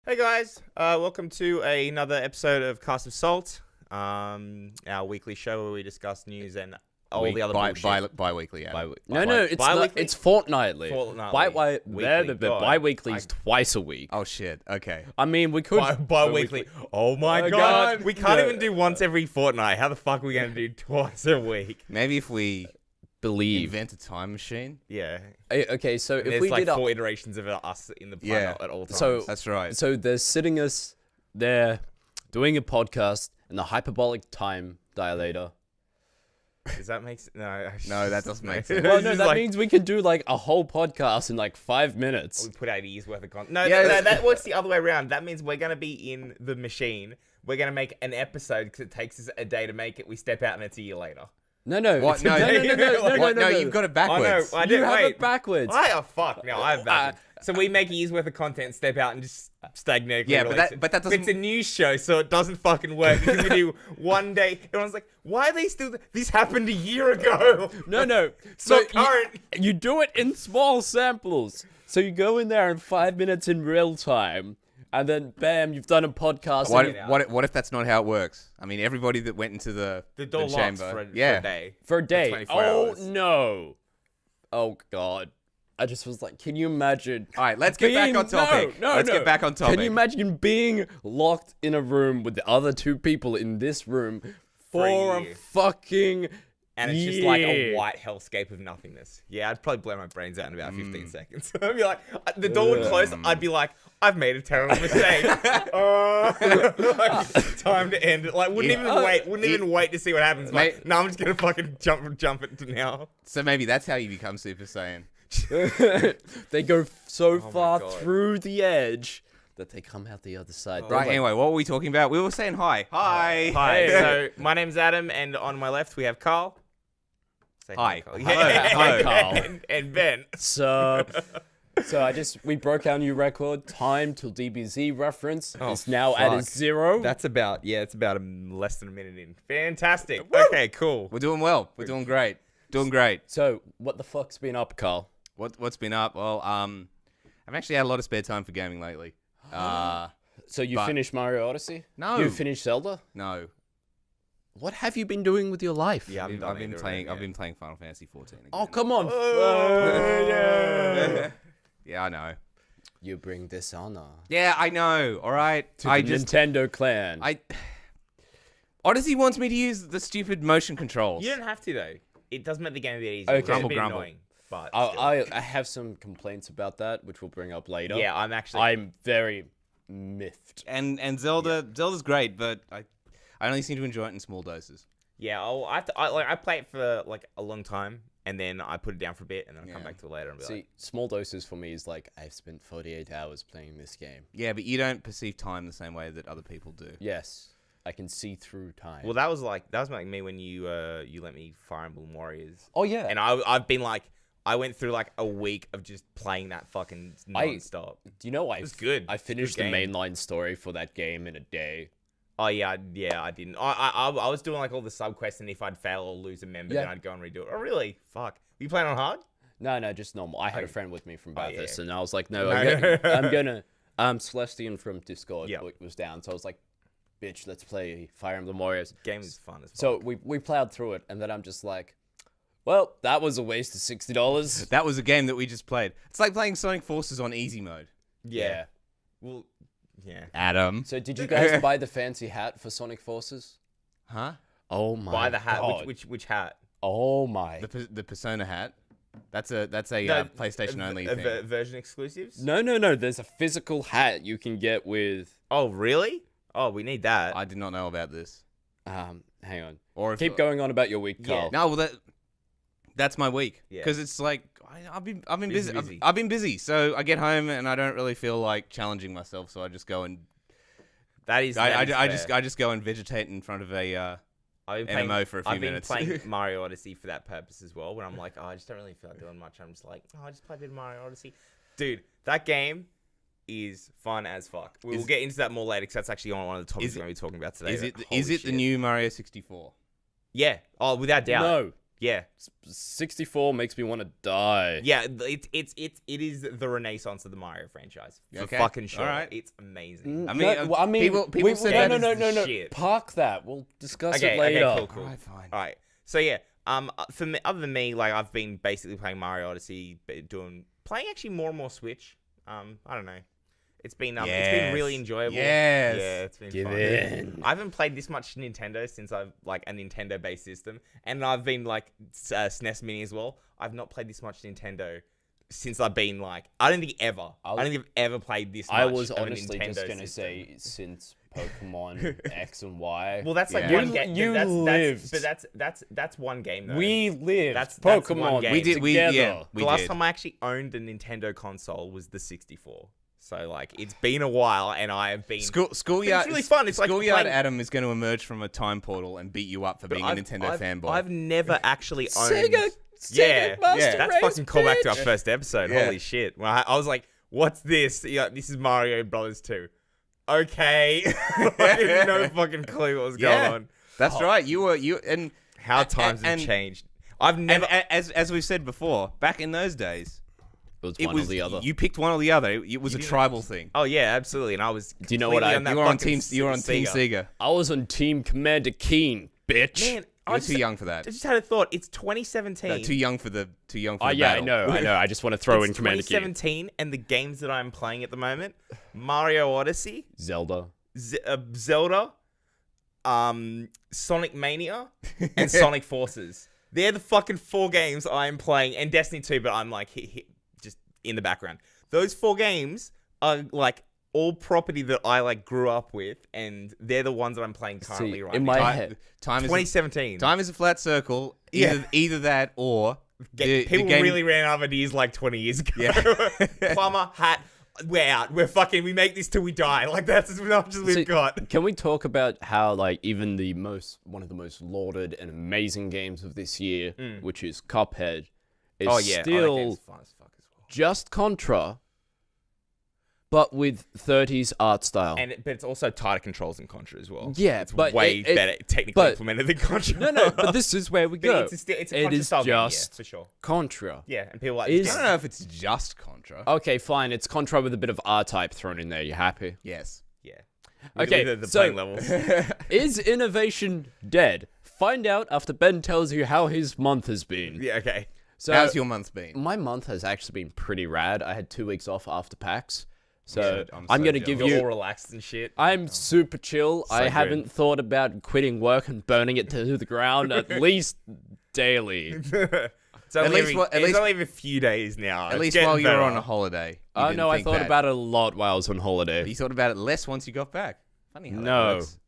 Hey guys, welcome to another episode of Cast of Salt, our weekly show where we discuss news and all the other bullshit. Bi-weekly, yeah. No, it's not. It's fortnightly. Bi-weekly's twice a week. Oh shit. Okay. I mean, we could Bi-weekly. Oh my god. We can't even do once every fortnight. How the fuck are we going to do twice a week? Maybe if we believe invent a time machine. Yeah. Okay, so if we like did 4 iterations of us in the planet at all times. So that's right. So they're sitting us there doing a podcast in the hyperbolic time dilator. Does that make sense? No, that doesn't make sense. Well, no, that means we could do like a whole podcast in like 5 minutes. We put out a year's worth of content. No, that works the other way around. That means we're going to be in the machine. We're going to make an episode because it takes us a day to make it. We step out and it's a year later. No. What? No, you've got it backwards. I didn't have it backwards. Fuck. No, I have backwards. So we make a year's worth of content, step out, and just stagnate. Yeah, but that doesn't. It's a news show, so it doesn't fucking work because we do one day. Everyone's like, "Why are they still? This happened a year ago." No. It's not current. You do it in small samples. So you go in there in 5 minutes in real time. And then, bam, you've done a podcast. What if that's not how it works? I mean, everybody that went into the door chamber for a day. For a day. 24 hours. No. Oh, God. I just was like, can you imagine? All right, let's get back on topic. Let's get back on topic. Can you imagine being locked in a room with the other 2 people in this room for a fucking And it's just like a white hellscape of nothingness. Yeah, I'd probably blow my brains out in about 15 seconds. I'd be like, the door would close. I'd be like, I've made a terrible mistake. Time to end it. Like, wouldn't even wait to see what happens. Like, no, I'm just gonna fucking jump it now. So maybe that's how you become Super Saiyan. They go so far through the edge that they come out the other side. Right. Anyway, what were we talking about? We were saying hi. Hi. Hi. So my name's Adam, and on my left we have Carl. Hi. Hi, Carl. And Ben. So we broke our new record. Time till DBZ reference is now at a 0. It's about less than a minute in. Fantastic. Okay, cool. We're doing well. We're doing great. Doing great. So what the fuck's been up, Carl? What's been up? Well, I've actually had a lot of spare time for gaming lately. So you finished Mario Odyssey? No. You finished Zelda? No. What have you been doing with your life? Yeah, I've been playing Final Fantasy 14 again. Oh, come on. Yeah, I know. You bring dishonor. Yeah, I know. All right. To the Nintendo clan. Odyssey wants me to use the stupid motion controls. You don't have to though. It does make the game a bit easier. Okay. It's a bit Grumble. annoying, but I have some complaints about that, which we'll bring up later. yeah, I'm very miffed. And Zelda's great, but I only seem to enjoy it in small doses. Yeah, I play it for like a long time, and then I put it down for a bit, and then I come back to it later and be See, like, small doses for me is like, I've spent 48 hours playing this game. Yeah, but you don't perceive time the same way that other people do. Yes, I can see through time. well, that was like me when you let me Fire Emblem Warriors. Oh yeah, And I've been like, I went through like a week of just playing that fucking non-stop. do you know It was good. I finished the mainline story for that game in a day. Oh yeah, I didn't. I was doing like all the sub quests, and if I'd fail or lose a member, then I'd go and redo it. Oh really? Fuck. Were you playing on hard? No, just normal. I had a friend with me from Bathurst, yeah. and I was like, no, I'm gonna. Celestian from Discord was down, so I was like, bitch, let's play Fire Emblem Warriors. Game is fun as fuck. So we plowed through it, and then I'm just like, well, that was a waste of $60. That was a game that we just played. It's like playing Sonic Forces on easy mode. Yeah. Well, yeah. Adam. So did you guys buy the fancy hat for Sonic Forces? Huh? Oh my Buy the hat. God. Which hat? Oh my. The Persona hat. That's a PlayStation only thing. Version exclusives? No. There's a physical hat you can get with. Oh really? Oh, we need that. I did not know about this. Hang on. Or if Keep going on about your week, Carl. No, well that's my week. Yeah. Because it's like I've been busy. Busy. I've been busy, so I get home and I don't really feel like challenging myself, so I just go and I just go and vegetate in front of a MMO for a few minutes. I've been playing Mario Odyssey for that purpose as well. When I'm like, I just don't really feel like doing much. I'm just like, I just play a bit of Mario Odyssey. Dude, that game is fun as fuck. We'll get into that more later because that's actually on one of the topics we're going to be talking about today. Is it the new Mario 64? Yeah. Oh, without doubt. No. Yeah. 64 makes me want to die. Yeah, it is the renaissance of the Mario franchise. For fucking sure. All right. It's amazing. I mean, people said that no. shit. Park that. We'll discuss Okay, it later. okay, cool. All right, fine. All right. So yeah, for me, other than me, like I've been basically playing Mario Odyssey, playing actually more and more Switch. I don't know. It's been really enjoyable. Yes. Yeah, it's been Give fun. in. I haven't played this much Nintendo since I've like a Nintendo based system, and I've been like SNES Mini as well. I've not played this much Nintendo since I've been like I don't think I've ever played this much. I was of a honestly Nintendo just gonna system. say since Pokemon X and Y. Well, that's like Yeah. one game. You lived. That's one game though. We lived. That's Pokemon. one game. We did. Together. The last time I actually owned a Nintendo console was the 64. So like it's been a while, and I have been Schoolyard. It's really fun. It's like Schoolyard playing... Adam is going to emerge from a time portal and beat you up for being a Nintendo fanboy. I've never actually owned. Sega Master That's Race, fucking callback to our bitch. first episode. Yeah. Holy shit! Well, I was like, "What's this?" Yeah, this is Mario Brothers 2. Okay, I had no fucking clue what was going on. That's right. You and How times have changed. I've never. as we've said before, back in those days, It was one or the other. You picked one or the other. It was a tribal thing. Oh yeah, absolutely. And I was. Do you know what completely I- that You were on fucking team. You were on Team Sega. I was on Team Commander Keen, bitch. Man, You're too young for that. I just had a thought. It's 2017. No, too young for the. Yeah, battle. I know. I just want to throw It's in Commander Keen. 2017, and the games that I'm playing at the moment: Mario Odyssey, Zelda. Zelda, Sonic Mania, and Sonic Forces. They're the fucking 4 games I'm playing, and Destiny 2, but I'm like just in the background. Those 4 games are like all property that I like grew up with, and they're the ones that I'm playing currently right in now. my head, Time is 2017. Time is a flat circle. Yeah. Either that or the People game. really ran out of ideas like 20 years ago. Yeah. Plumber, hat, we're out. We make this till we die. Like that's as much as we've got. Can we talk about how like even one of the most lauded and amazing games of this year, which is Cuphead, is that still game's fun as fuck as well. just Contra, but with 30s art style. But it's also tighter controls than Contra as well. Yeah, it's but way better technically implemented than Contra. No, but this is where we go. It's a It Contra is style game, yeah, just for sure. Contra. Yeah, and people like Is- this I game. don't know if it's just Contra. Okay, fine. It's Contra with a bit of R-Type thrown in there. You happy? Yes. Yeah. Okay, The so- playing levels. Is innovation dead? Find out after Ben tells you how his month has been. Yeah, okay. So How's your month been? my month has actually been pretty rad. I had 2 weeks off after PAX. So Yeah, I'm I'm so going to give jealous. You're all you... relaxed and shit. I'm super chill. I good. haven't thought about quitting work and burning it to the ground at least daily. It's least only a few days now. At least while you were on a holiday. You Oh, didn't no, I think thought that. about it a lot while I was on holiday. You thought about it less once you got back. Funny how that No. works.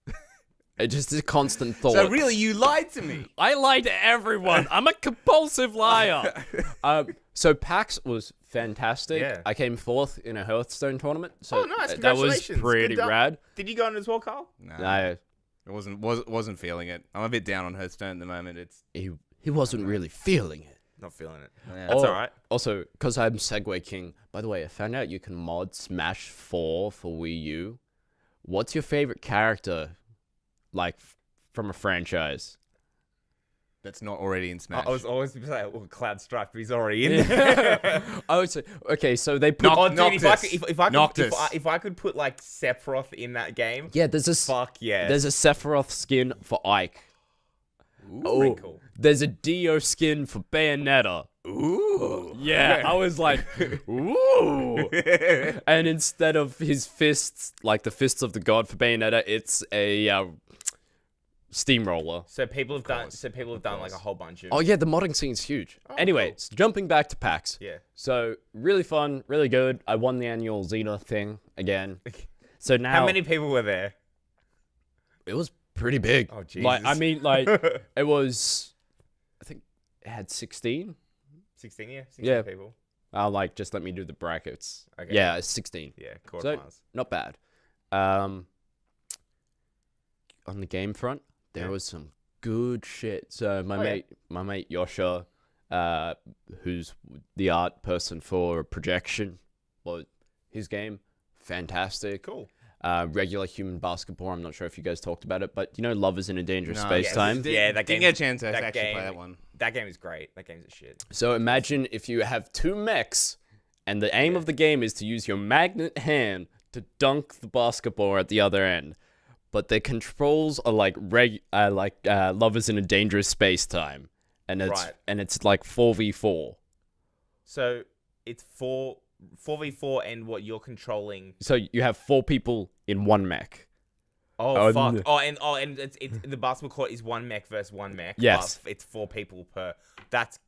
It's just a constant thought. So really, you lied to me. I lie to everyone. I'm a compulsive liar. So PAX was fantastic. Yeah. I came 4th in a Hearthstone tournament. So Oh, nice. that was Congratulations. pretty Good done. rad. Did you go in as well, Carl? No, I, I wasn't feeling it. I'm a bit down on Hearthstone at the moment. It's he wasn't really feeling it. Not feeling it. yeah. That's all right. Also, because I'm Segway King. By the way, I found out you can mod Smash 4 for Wii U. What's your favorite character, like, from a franchise? that's not already in Smash. I was always going to say, well, Cloud Strike, but he's already in there. I would say, okay, so they put... Oh, dude, Noctis. if I could put, like, Sephiroth in that game, Yeah, there's a... fuck yeah. There's a Sephiroth skin for Ike. pretty cool. There's a Dio skin for Bayonetta. Ooh. Yeah, I was like, ooh. And instead of his fists, like the fists of the god for Bayonetta, it's a steamroller. So people have done like a whole bunch of... Oh yeah, the modding scene's huge. Anyway, so jumping back to PAX. Yeah. So really fun, really good. I won the annual Xena thing again. So now How many people were there? it was pretty big. Oh, Jesus. Like I mean, like it was. I think it had 16. 16, yeah? 16 Yeah. people. Like just let me do the brackets. Okay. Yeah, it's 16. Yeah, So quarterfinals. not bad. On the game front, there was some good shit. So my mate Yosha, who's the art person for Projection, well, his game fantastic. Cool. regular human basketball. I'm not sure if you guys talked about it, but Love is in a Dangerous Space Time. Yeah, that game. Didn't get a chance to actually play that one. That game is great. That game's a shit. So imagine if you have 2 mechs, and the aim of the game is to use your magnet hand to dunk the basketball at the other end. But the controls are like Love is in a Dangerous Space Time, and it's like 4v4. So it's 4v4, and what you're controlling. So you have 4 people in 1 mech. Oh fuck! And it's the basketball court is 1 mech versus 1 mech. Yes, it's 4 people per. That's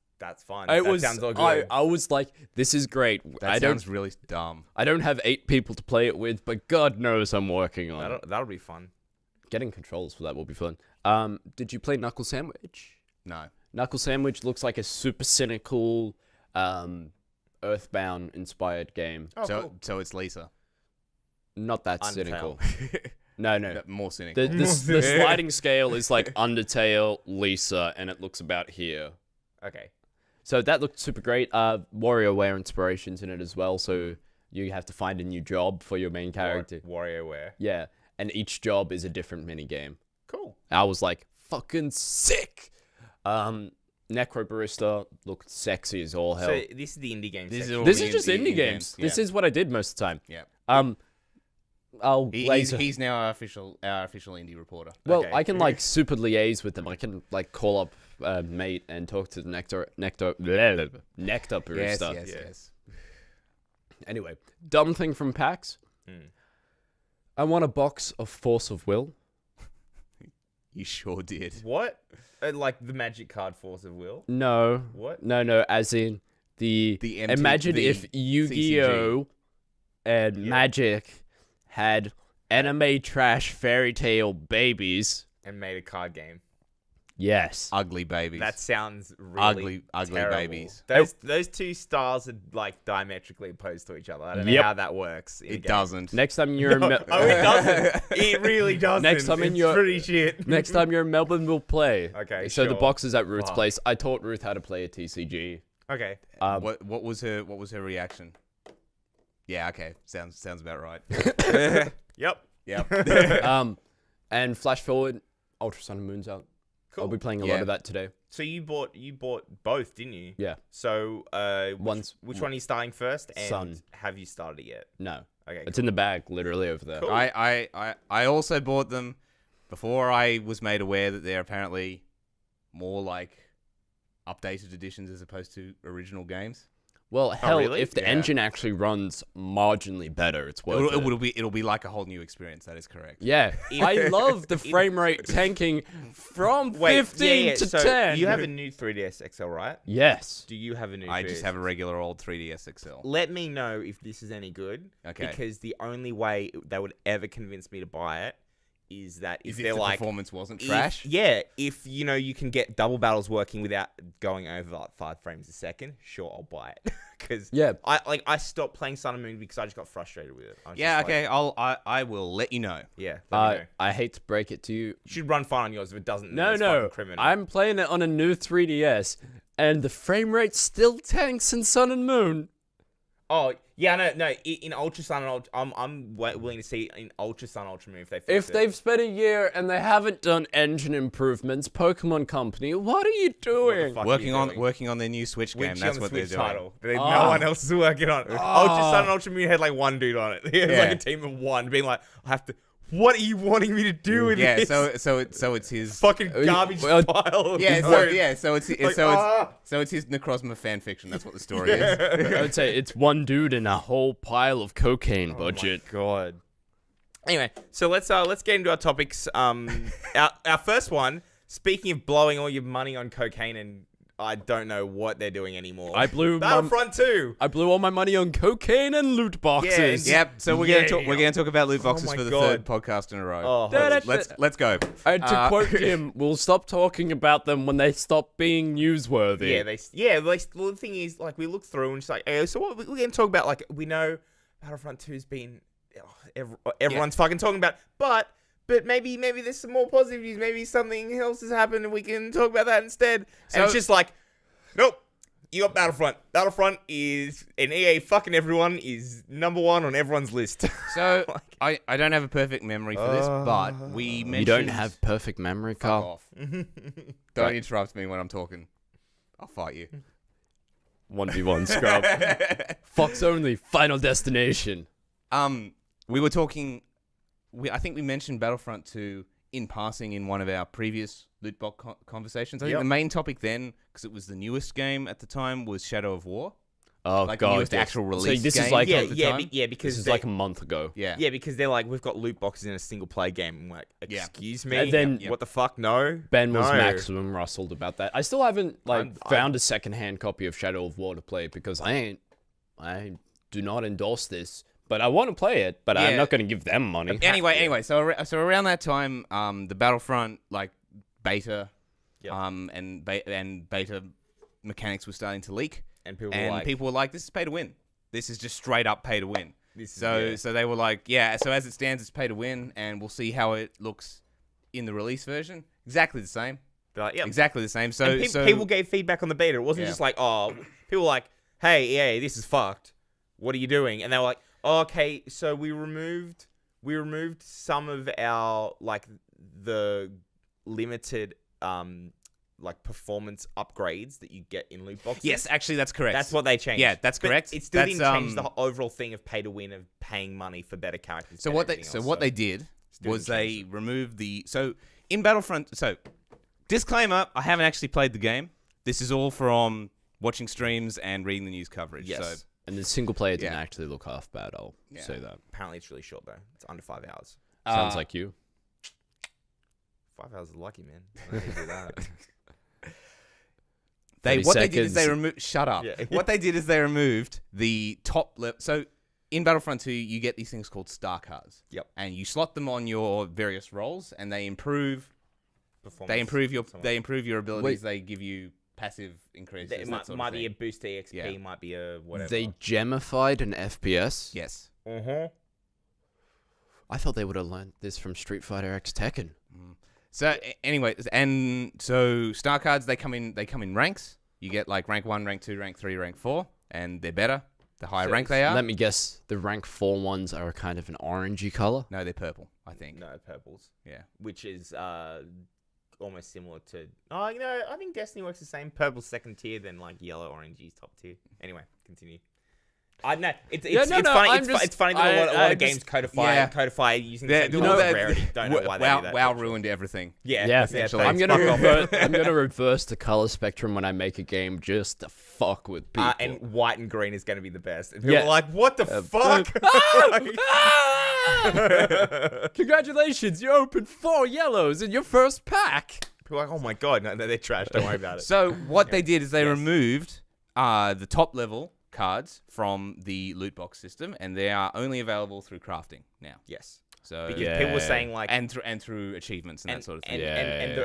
fun. Sounds all good. I was like, this is great. That sounds really dumb. I don't have 8 people to play it with, but God knows I'm working on it. That'll be fun. Getting controls for that will be fun. Did you play Knuckle Sandwich? No. Knuckle Sandwich looks like a super cynical, Earthbound inspired game. Oh, so it's Lisa. Not that cynical. No. More cynical. The sliding scale is like Undertale, Lisa, and it looks about here. Okay. So that looked super great. WarioWare inspirations in it as well. So you have to find a new job for your main character. WarioWare. Yeah, and each job is a different mini game. Cool. I was like, fucking sick. Necro Barista looked sexy as all hell. So this is the indie game. This is just indie games. Yeah. This is what I did most of the time. Yeah. He's now our official indie reporter. Well, okay. I can like super liaise with them. I can like call up mate and talk to the nectar barista. Yes. Anyway, dumb thing from PAX. I want a box of Force of Will. You sure did. What? Like the magic card Force of Will? No. What? No. As in the imagine if Yu-Gi-Oh and Magic had anime trash fairy tale babies and made a card game. Yes. Ugly babies. That sounds really ugly terrible. Babies. Those 2 styles are like diametrically opposed to each other. I don't know how that works. It doesn't. Next time you're in it doesn't. It really doesn't. Next time it's pretty shit. Next time you're in Melbourne, we'll play. Okay. So the box is at Ruth's place. I taught Ruth how to play a TCG. Okay. What was her reaction? Yeah. Okay. Sounds about right. Yep. And flash forward, Ultra Sun and Moon's out. Cool. I'll be playing a lot of that today. So you bought both, didn't you? Yeah. So which one are you starting first? And Sun. Have you started it yet? No. Okay. It's in the bag, literally over there. Cool. I also bought them before I was made aware that they're apparently more like updated editions as opposed to original games. Well, hell, really? if the engine actually runs marginally better, it's worth it. It'll be like a whole new experience. That is correct. Yeah, I love the frame rate tanking from 15 to 10. You have a new 3DS XL, right? Yes. Do you have a new? I just have a regular old 3DS XL. Let me know if this is any good. Okay. Because the only way they would ever convince me to buy it is that if the they're like performance wasn't trash. If you can get double battles working without going over like 5 frames a second, sure, I'll buy it. Because I stopped playing Sun and Moon because I just got frustrated with it. Okay, I will let you know. Yeah. Let me know. I hate to break it to you. You should run fine on yours if it doesn't. No. Criminal. I'm playing it on a new 3DS, and the frame rate still tanks in Sun and Moon. Oh yeah, no. In Ultra Sun and I'm willing to see in Ultra Sun, Ultra Moon if they fix it. If they've spent a year and they haven't done engine improvements, Pokemon Company, what are you doing? Working on their new Switch game. That's what they're doing. Title. No one else is working on it. Ultra Sun and Ultra Moon had like one dude on it. It was like a team of one, being like, I have to. What are you wanting me to do with this? So it's his fucking garbage pile. So it's his Necrozma fan fiction. That's what the story is. I would say it's one dude in a whole pile of cocaine budget. Oh my god. Anyway, so let's get into our topics. Our first one. Speaking of blowing all your money on cocaine and I don't know what they're doing anymore. Battlefront 2. I blew all my money on cocaine and loot boxes. Yep. So we're gonna talk about loot boxes for the third podcast in a row. Let's go. To quote Jim, we'll stop talking about them when they stop being newsworthy. Well, the thing is, like, we look through and it's like, so what we're gonna talk about? Like, we know Battlefront 2's been everyone's fucking talking about, but maybe there's some more positive news. Maybe something else has happened and we can talk about that instead. And it's just like, nope. You got Battlefront. Battlefront is an EA fucking everyone is #1 on everyone's list. So I don't have a perfect memory for this, but we mentioned... You don't have perfect memory, Carl? Fuck off. Don't interrupt me when I'm talking. I'll fight you. 1v1 scrub. Fox only. Final destination. We were talking... I think we mentioned Battlefront 2 in passing in one of our previous loot box conversations. I think the main topic then, because it was the newest game at the time, was Shadow of War. Oh, like God. the newest actual release so this game is like because this is like a month ago. Yeah, because they're like, we've got loot boxes in a single play game. I'm like, excuse me? And then what the fuck? No. Ben was maximum rustled about that. I still haven't found a secondhand copy of Shadow of War to play because I do not endorse this. But I want to play it, but I'm not going to give them money. Anyway, so around that time, the Battlefront beta, and beta mechanics were starting to leak, and people were like, "This is pay to win. This is just straight up pay to win." So they were like, "Yeah." So as it stands, it's pay to win, and we'll see how it looks in the release version. Exactly the same. Exactly the same. So people gave feedback on the beta. It wasn't just like, oh, people were like, "Hey, EA, this is fucked. What are you doing?" And they were like, okay, so we removed some of our the limited performance upgrades that you get in loot boxes. Yes, actually that's correct. That's what they changed. Yeah, that's correct. It still didn't change the overall thing of pay to win, of paying money for better characters. So what they did was they removed in Battlefront. So disclaimer, I haven't actually played the game. This is all from watching streams and reading the news coverage. Yes. So and the single player didn't actually look half bad, I'll say that. Apparently it's really short, though. It's under 5 hours. Sounds like you. 5 hours is lucky, man. I don't need to do that. What they did is they removed... Shut up. Yeah. What they did is they removed the top... So in Battlefront 2, you get these things called star cards. Yep. And you slot them on your various roles, and they improve... They improve your abilities. They give you... passive increases. It might be a boost to EXP, might be a whatever. They gemified an FPS? Yes. I thought they would have learned this from Street Fighter X Tekken. So anyway, and so star cards, they come in ranks. You get like rank 1, rank 2, rank 3, rank 4, and they're better the higher rank they are. Let me guess, the rank 4 ones are kind of an orangey color? No, they're purple, I think. No, purples. Yeah. Which is almost similar to... Oh, I think Destiny works the same. Purple second tier, then yellow, orangey top tier. Anyway, continue. I know it's funny. It's funny that a lot of games codify using the same rarity. Don't know why they do that. WoW ruined everything. Yeah. I'm gonna reverse the color spectrum when I make a game just to fuck with people. And white and green is going to be the best. And people are like, what the fuck? Congratulations, you opened 4 yellows in your first pack. People are like, oh my god, no, they're trash. Don't worry about it. So what they did is they removed the top level cards from the loot box system, and they are only available through crafting now. Yes. So because people were saying and through achievements and that sort of thing.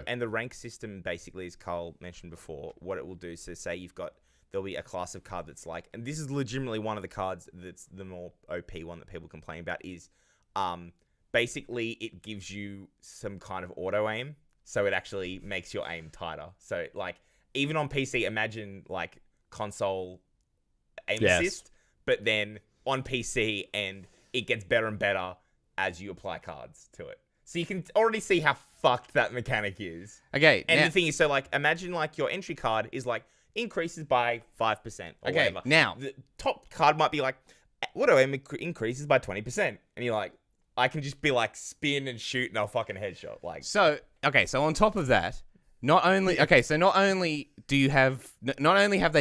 And the rank system basically, as Carl mentioned before, what it will do. So say there'll be a class of card that's and this is legitimately one of the cards that's the more OP one that people complain about is, basically it gives you some kind of auto aim, so it actually makes your aim tighter. So even on PC, imagine console aim assist, but then on PC, and it gets better and better as you apply cards to it. So you can already see how fucked that mechanic is. Okay. And the thing is, so imagine your entry card is increases by 5% or whatever. Now the top card might be auto aim increases by 20%, and you're I can just be spin and shoot and I'll fucking headshot. So on top of that, not only have they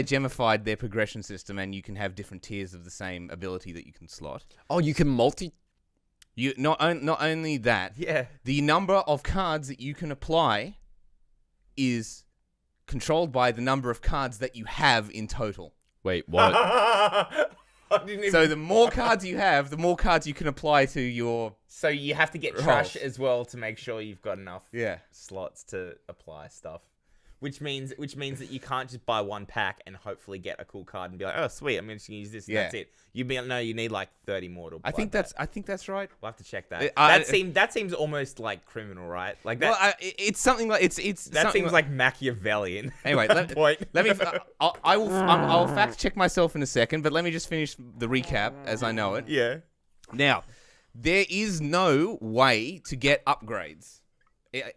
gemified their progression system, and you can have different tiers of the same ability that you can slot. Oh, you can not only that. Yeah. The number of cards that you can apply is controlled by the number of cards that you have in total. Wait, what? So the more cards you have, the more cards you can apply to your... So you have to get trash as well to make sure you've got enough slots to apply stuff. which means that you can't just buy one pack and hopefully get a cool card and be like, oh sweet, I'm just gonna use this. And that's it. You need like 30 more to. I think that's right. We'll have to check that. That seems almost like criminal, right? Like that. Well, it's something like it's that seems like Machiavellian. Anyway, let me. I'll fact check myself in a second, but let me just finish the recap as I know it. Yeah. Now, there is no way to get upgrades.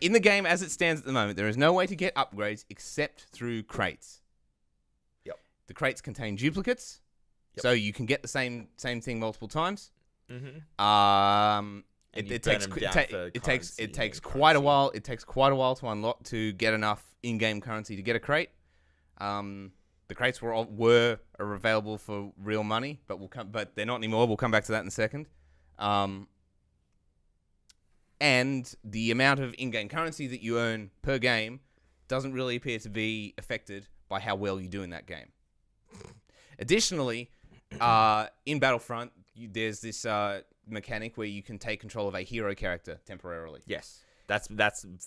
In the game as it stands at the moment, there is no way to get upgrades except through crates. Yep. The crates contain duplicates, so you can get the same thing multiple times. Mm-hmm. It takes quite a while. It takes quite a while to unlock to get enough in-game currency to get a crate. The crates were available for real money, but they're not anymore. We'll come back to that in a second. And the amount of in-game currency that you earn per game doesn't really appear to be affected by how well you do in that game. Additionally, in Battlefront, there's this mechanic where you can take control of a hero character temporarily. Yes. That's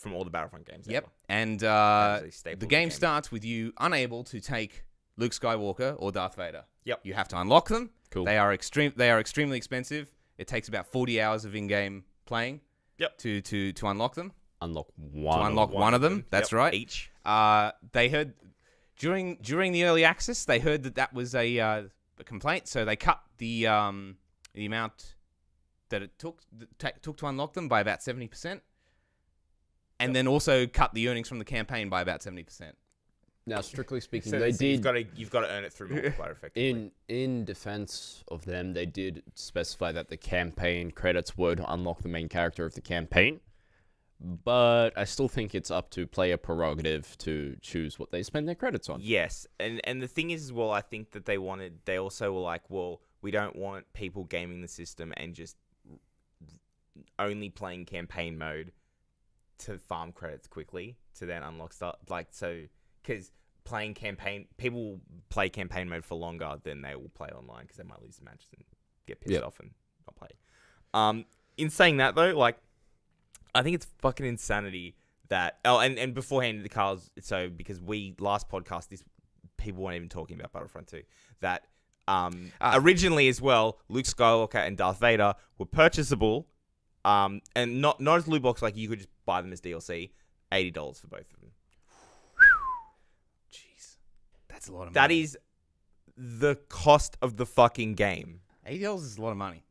from all the Battlefront games. Yep. Ever. And the game starts with you unable to take Luke Skywalker or Darth Vader. Yep. You have to unlock them. Cool. They are extremely expensive. It takes about 40 hours of in-game playing. Yep. To unlock them. Unlock one of them. That's right. Each. They heard during the early access, they heard that was a complaint, so they cut the amount that it took to unlock them by about 70%, and then also cut the earnings from the campaign by about 70%. Now, strictly speaking, so they did. You've got to earn it through multiplier effectively. In defense of them, they did specify that the campaign credits would unlock the main character of the campaign, but I still think it's up to player prerogative to choose what they spend their credits on. Yes, and the thing is, as well, I think that they also were like, well, we don't want people gaming the system and just only playing campaign mode to farm credits quickly to then unlock stuff. Because people will play campaign mode for longer than they will play online because they might lose matches and get pissed off and not play. In saying that though, like, I think it's fucking insanity that and beforehand the cars. So because last podcast, people weren't even talking about Battlefront 2. That originally as well, Luke Skywalker and Darth Vader were purchasable, and not as loot box, like you could just buy them as DLC, $80 for both of them. That's a lot of money. That is the cost of the fucking game. $80 is a lot of money.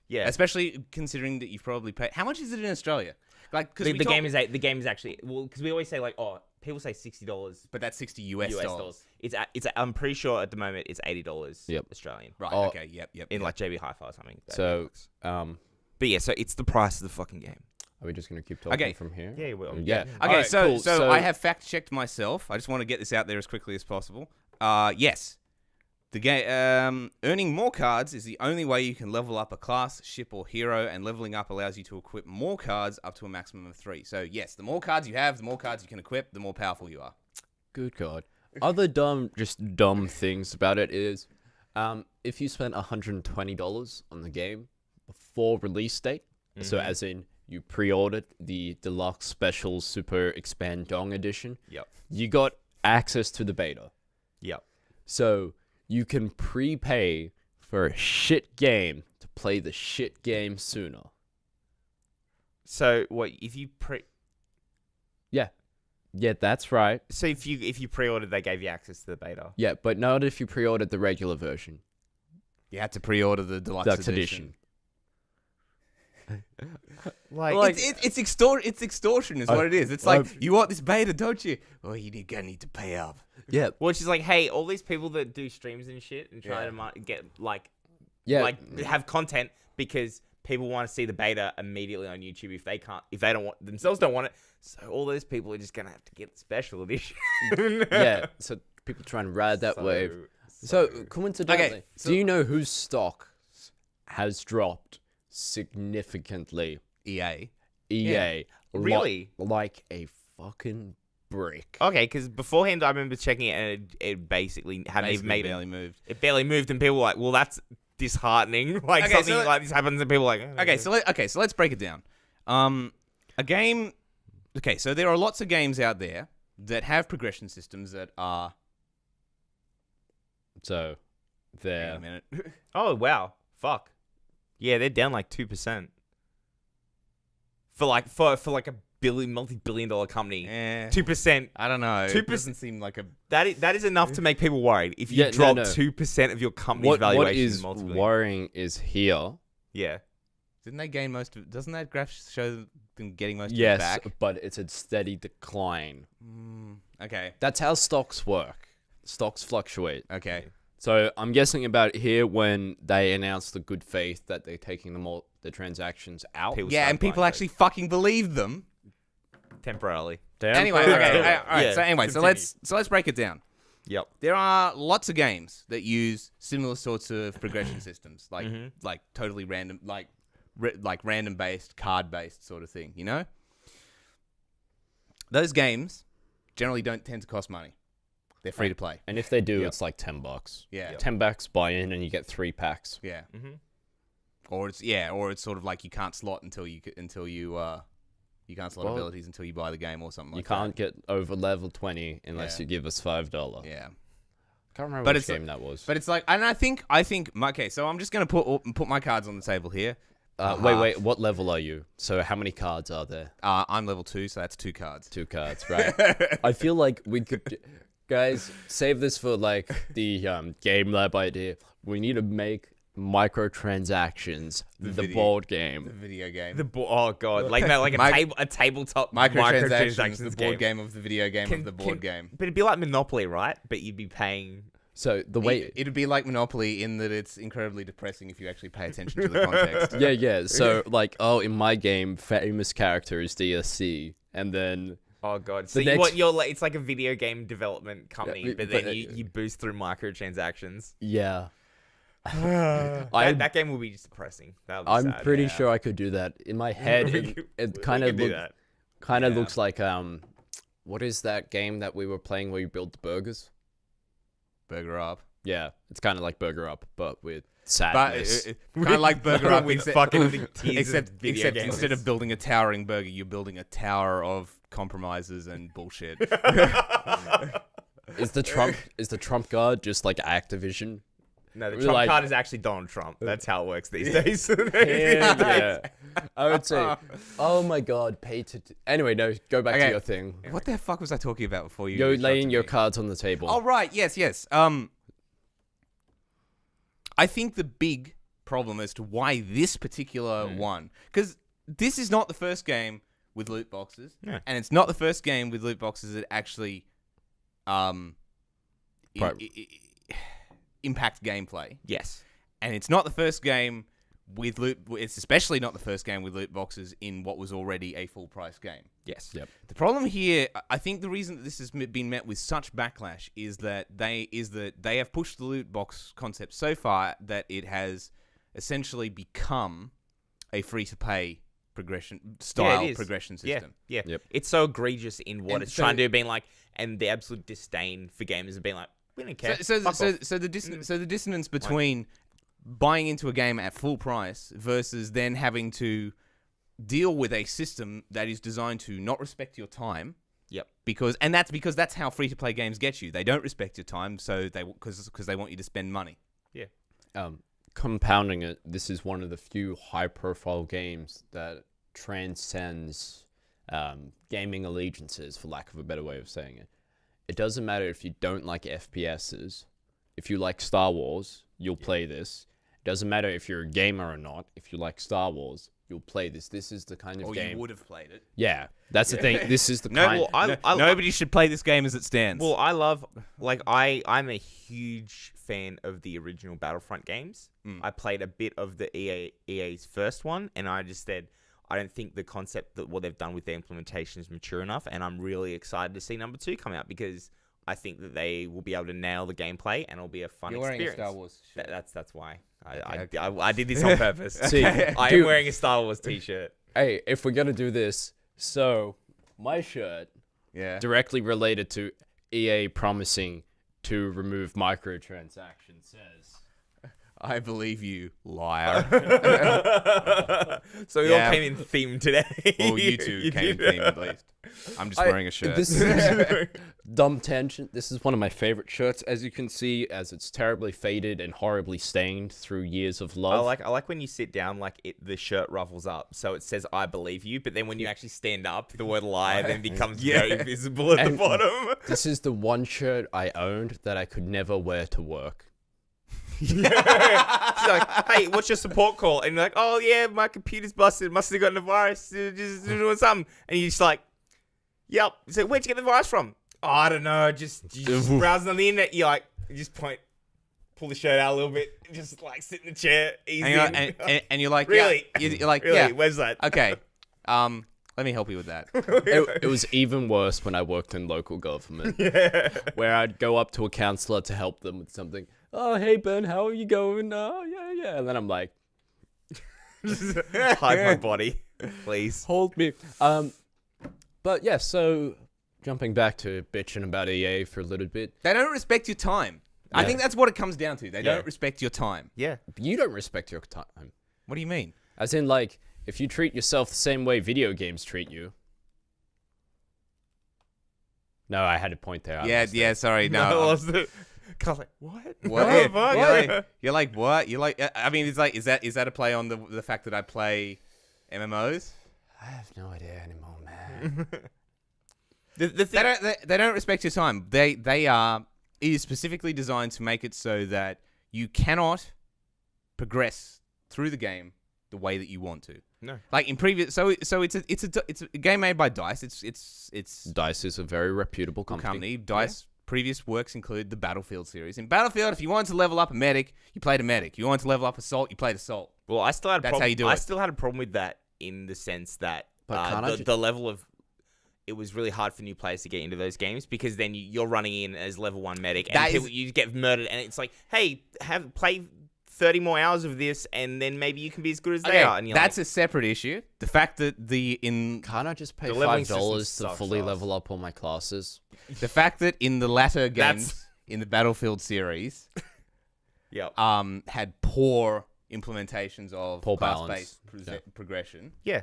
Yeah, especially considering that you've probably paid. How much is it in Australia? Like, because the game is actually because we always say like, oh, people say $60, but that's $60 US dollars. It's I'm pretty sure at the moment it's $80. Yep. Australian. Right. Okay. Yep. In like JB Hi-Fi or something. So, but yeah, so it's the price of the fucking game. Are we just going to keep talking from here? Yeah, you will. Yeah. Okay, right, so cool. so I have fact-checked myself. I just want to get this out there as quickly as possible. Yes. The game earning more cards is the only way you can level up a class, ship, or hero, and leveling up allows you to equip more cards up to a maximum of 3. So, yes, the more cards you have, the more cards you can equip, the more powerful you are. Good God. Other dumb things about it is, if you spent $120 on the game before release date, so as in you pre-ordered the Deluxe Special Super Expand Dong Edition, you got access to the beta. Yep. So you can prepay for a shit game to play the shit game sooner. So what if you Yeah, that's right. So if you pre-ordered, they gave you access to the beta. Yeah, but not if you pre-ordered the regular version. You had to pre-order the Deluxe Edition. Like it's extortion is what it is. It's like, you want this beta, don't you? Well, you're gonna need to pay up. Yeah. Well, she's like, hey, all these people that do streams and shit and try to get have content because people want to see the beta immediately on YouTube if they don't want themselves don't want it. So all those people are just gonna have to get the special edition. Yeah. So people try and ride that wave. So coincidentally, do you know whose stock has dropped significantly? EA. Yeah. Really? Like a fucking brick. Okay, because beforehand I remember checking it and it basically hadn't even made barely moved. It barely moved, and people were like, "Well, that's disheartening." Like something like this happens, and people are like, "Okay, so let's break it down." A game. Okay, so there are lots of games out there that have progression systems that are. So, Wait a they're minute. Oh wow, fuck. Yeah, they're down like 2%. For like a multi-billion-dollar company, 2%. I don't know. 2% It doesn't seem like a. That is enough to make people worried. If you drop 2% of your company's valuation, what is multi-billion. worrying is here. Yeah. Didn't they gain most of? Doesn't that graph show them getting most of it Yes, back? but it's a steady decline. Okay. That's how stocks work. Stocks fluctuate. Okay. So I'm guessing about here when they announced the good faith that they're taking the transactions out. People Yeah, start and people buying actually fucking believed them. temporarily. Anyway, okay. All right. Yeah, So anyway, continue. so let's break it down. Yep. There are lots of games that use similar sorts of progression systems, like totally random, like random based, card based sort of thing. You know, those games generally don't tend to cost money. They're free to play. And if they do, it's like $10. Yeah. $10 buy in and you get 3 packs. Yeah. Or it's sort of like you can't slot until you can't slot abilities until you buy the game or something like that. You can't get over level 20 unless you give us $5. Yeah. Can't remember which game that was. But it's like, and I think, okay, so I'm just going to put my cards on the table here. Wait, what level are you? So how many cards are there? I'm level 2, so that's 2 cards. 2 cards, right? I feel like we could, guys, save this for like the game lab idea. We need to make microtransactions the board game. The video game. Oh god, like a tabletop Microtransactions, the board game of the video game of the board game. But it'd be like Monopoly, right? But you'd be paying. So the way it'd be like Monopoly in that it's incredibly depressing if you actually pay attention to the context. Yeah. So like, in my game, famous character is DSC, and then Oh god. So it's like a video game development company, but then you boost through microtransactions. Yeah. That game will be just depressing. I'm pretty sure I could do that. In my head, it kind of looks like what is that game that we were playing where you build the burgers? Burger Up. Yeah, it's kind of like Burger Up, but with sadness. Kind of like Burger Up, except instead of building a towering burger, you're building a tower of compromises and bullshit. Is the Trump card just like Activision? No, the Trump card is actually Donald Trump. That's how it works these days. Yeah. I would say, oh my god, anyway, no, go back to your thing. What the fuck was I talking about before you? You're laying your cards on the table. Oh, right. Yes. I think the big problem as to why this particular one, because this is not the first game with loot boxes, and it's not the first game with loot boxes that actually impact gameplay. Yes. And it's not the first game with it's especially not the first game with loot boxes in what was already a full price game. Yes. Yep. The problem here, I think the reason that this has been met with such backlash is that they have pushed the loot box concept so far that it has essentially become a free to pay progression system. Yeah. Yep. It's so egregious in what it's trying to do, being like, and the absolute disdain for gamers of being like, we don't care. So the dissonance between buying into a game at full price versus then having to deal with a system that is designed to not respect your time. Yep. Because that's how free to play games get you. They don't respect your time, so because they want you to spend money. Yeah. Compounding it, this is one of the few high profile games that transcends gaming allegiances, for lack of a better way of saying it. It doesn't matter if you don't like FPSs. If you like Star Wars, you'll play this. It doesn't matter if you're a gamer or not. If you like Star Wars, you'll play this. This is the kind of game. Or you would have played it. Yeah, that's the thing. This is the kind. Nobody should play this game as it stands. Well, I'm a huge fan of the original Battlefront games. I played a bit of the EA's first one, and I just said, I don't think the concept that what they've done with their implementation is mature enough, and I'm really excited to see number 2 come out because I think that they will be able to nail the gameplay and it'll be a fun experience. You're wearing a Star Wars shirt. That's why I did this on purpose. See, I am wearing a Star Wars t-shirt. Hey, if we're gonna do this, so my shirt, directly related to EA promising to remove microtransactions, says, I believe you, liar. So we all came in theme today. Well, you two came in theme at least. I'm just wearing a shirt. This is dumb tangent. This is one of my favorite shirts, as you can see, as it's terribly faded and horribly stained through years of love. I like when you sit down, like the shirt ruffles up, so it says "I believe you," but then when you actually stand up, the word "lie" then becomes very visible at the bottom. This is the one shirt I owned that I could never wear to work. She's like, "Hey, what's your support call?" And you're like, "Oh yeah, my computer's busted. Must have gotten a virus. Just doing something." And you're just like, "Yep." So where'd you get the virus from? Oh, I don't know. Just browsing on the internet. You just pull the shirt out a little bit, just like sit in the chair, easy. And you're like, really? Yeah. You're like, really? yeah. Where's that? Okay. Let me help you with that. It was even worse when I worked in local government, where I'd go up to a councillor to help them with something. Oh, hey, Ben, how are you going? Oh, yeah. And then I'm like, hide my body, please. Hold me. But yeah, so jumping back to bitching about EA for a little bit. They don't respect your time. Yeah. I think that's what it comes down to. They don't respect your time. Yeah. You don't respect your time. What do you mean? As in, like, if you treat yourself the same way video games treat you. No, I had a point there. Sorry. No. I lost it. I was like, what? What? What? You're like, what? You're like, I mean, it's like, is that a play on the fact that I play MMOs? I have no idea anymore, man. The thing, They don't respect your time. It is specifically designed to make it so that you cannot progress through the game the way that you want to. No. Like in previous, so it's a game made by DICE. It's DICE is a very reputable company. DICE previous works include the Battlefield series. In Battlefield, if you wanted to level up a medic, you played a medic. You wanted to level up Assault, you played Assault. Well, I still had a That's problem. how you do I it. still had a problem with that in the sense that But the level of it was really hard for new players to get into those games because then you're running in as level 1 medic and you get murdered and it's like, hey, play 30 more hours of this and then maybe you can be as good as they are. And that's a separate issue. The fact that Can't I just pay The leveling $5 system to fully sucks. level up all my classes? the fact that in the latter games in the Battlefield series, had poor implementations of Poor class-based balance. progression. yeah.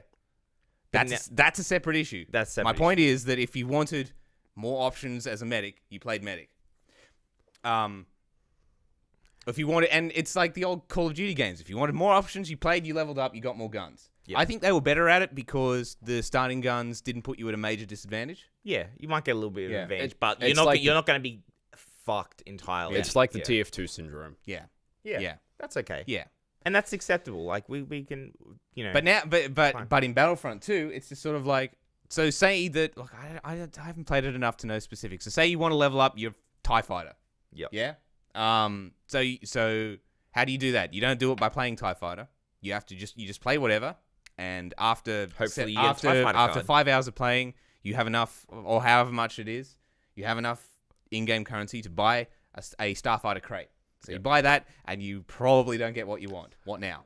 That's a separate issue. That's a separate My point is that if you wanted more options as a medic, you played medic. If you wanted, and it's like the old Call of Duty games. If you wanted more options, you leveled up, you got more guns. Yep. I think they were better at it because the starting guns didn't put you at a major disadvantage. Yeah, you might get a little bit of advantage, but it's you're like not going to be fucked entirely. It's like the TF2 syndrome. Yeah. Yeah. That's okay. Yeah. And that's acceptable. Like we can, you know. But now, Fine. but in Battlefront 2, it's just sort of like, so say that, look, I haven't played it enough to know specifics. So say you want to level up your TIE fighter. Yep. Yeah. So how do you do that? You don't do it by playing TIE fighter. You have to just play whatever. And after Hopefully you get a TIE fighter after card. 5 hours of playing, you have enough, or however much it is, you have enough in-game currency to buy a starfighter crate. So you buy that, and you probably don't get what you want. What now?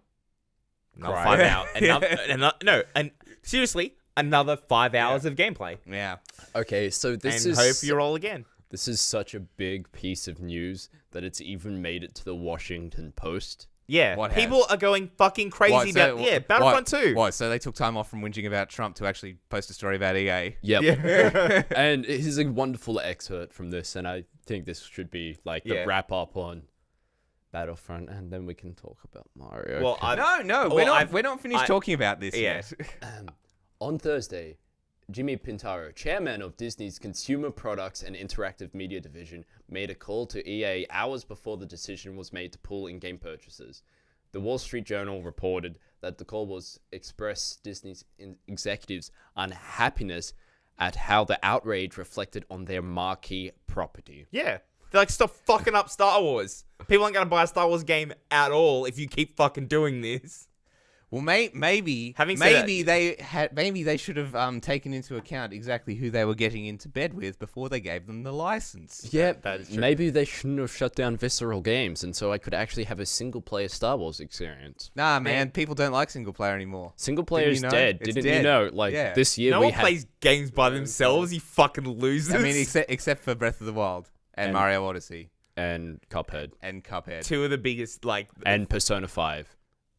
Another 5 hours. And seriously, another 5 hours of gameplay. Yeah. Okay, so this And is... hope you roll again. This is such a big piece of news that it's even made it to the Washington Post. Yeah. What People are going fucking crazy about... Yeah, Battlefront 2. What? So they took time off from whinging about Trump to actually post a story about EA? Yep. Yeah. And here's a wonderful excerpt from this, and I think this should be like the wrap up on Battlefront, and then we can talk about Mario. Well, No, we're not finished talking about this yet. On Thursday, Jimmy Pintaro, chairman of Disney's Consumer Products and Interactive Media Division, made a call to EA hours before the decision was made to pull in-game purchases. The Wall Street Journal reported that the call was expressed Disney's executives' unhappiness at how the outrage reflected on their marquee property. Yeah. They're like, stop fucking up Star Wars. People aren't going to buy a Star Wars game at all if you keep fucking doing this. Well, maybe they should have taken into account exactly who they were getting into bed with before they gave them the license. Yeah, that is true. Maybe they shouldn't have shut down Visceral Games, and so I could actually have a single-player Star Wars experience. Nah, man, people don't like single player anymore. Single player is you know? dead. It's Didn't you dead. know? Like, this year No we one had... plays games by themselves, you fucking losers. I mean, except for Breath of the Wild and Mario Odyssey. and Cuphead. Two of the biggest, like... And Persona 5.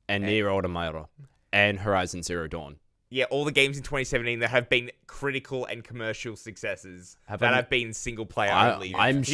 And Nier Automata. And Horizon Zero Dawn. Yeah, all the games in 2017 that have been critical and commercial successes have been single player only. I'm games.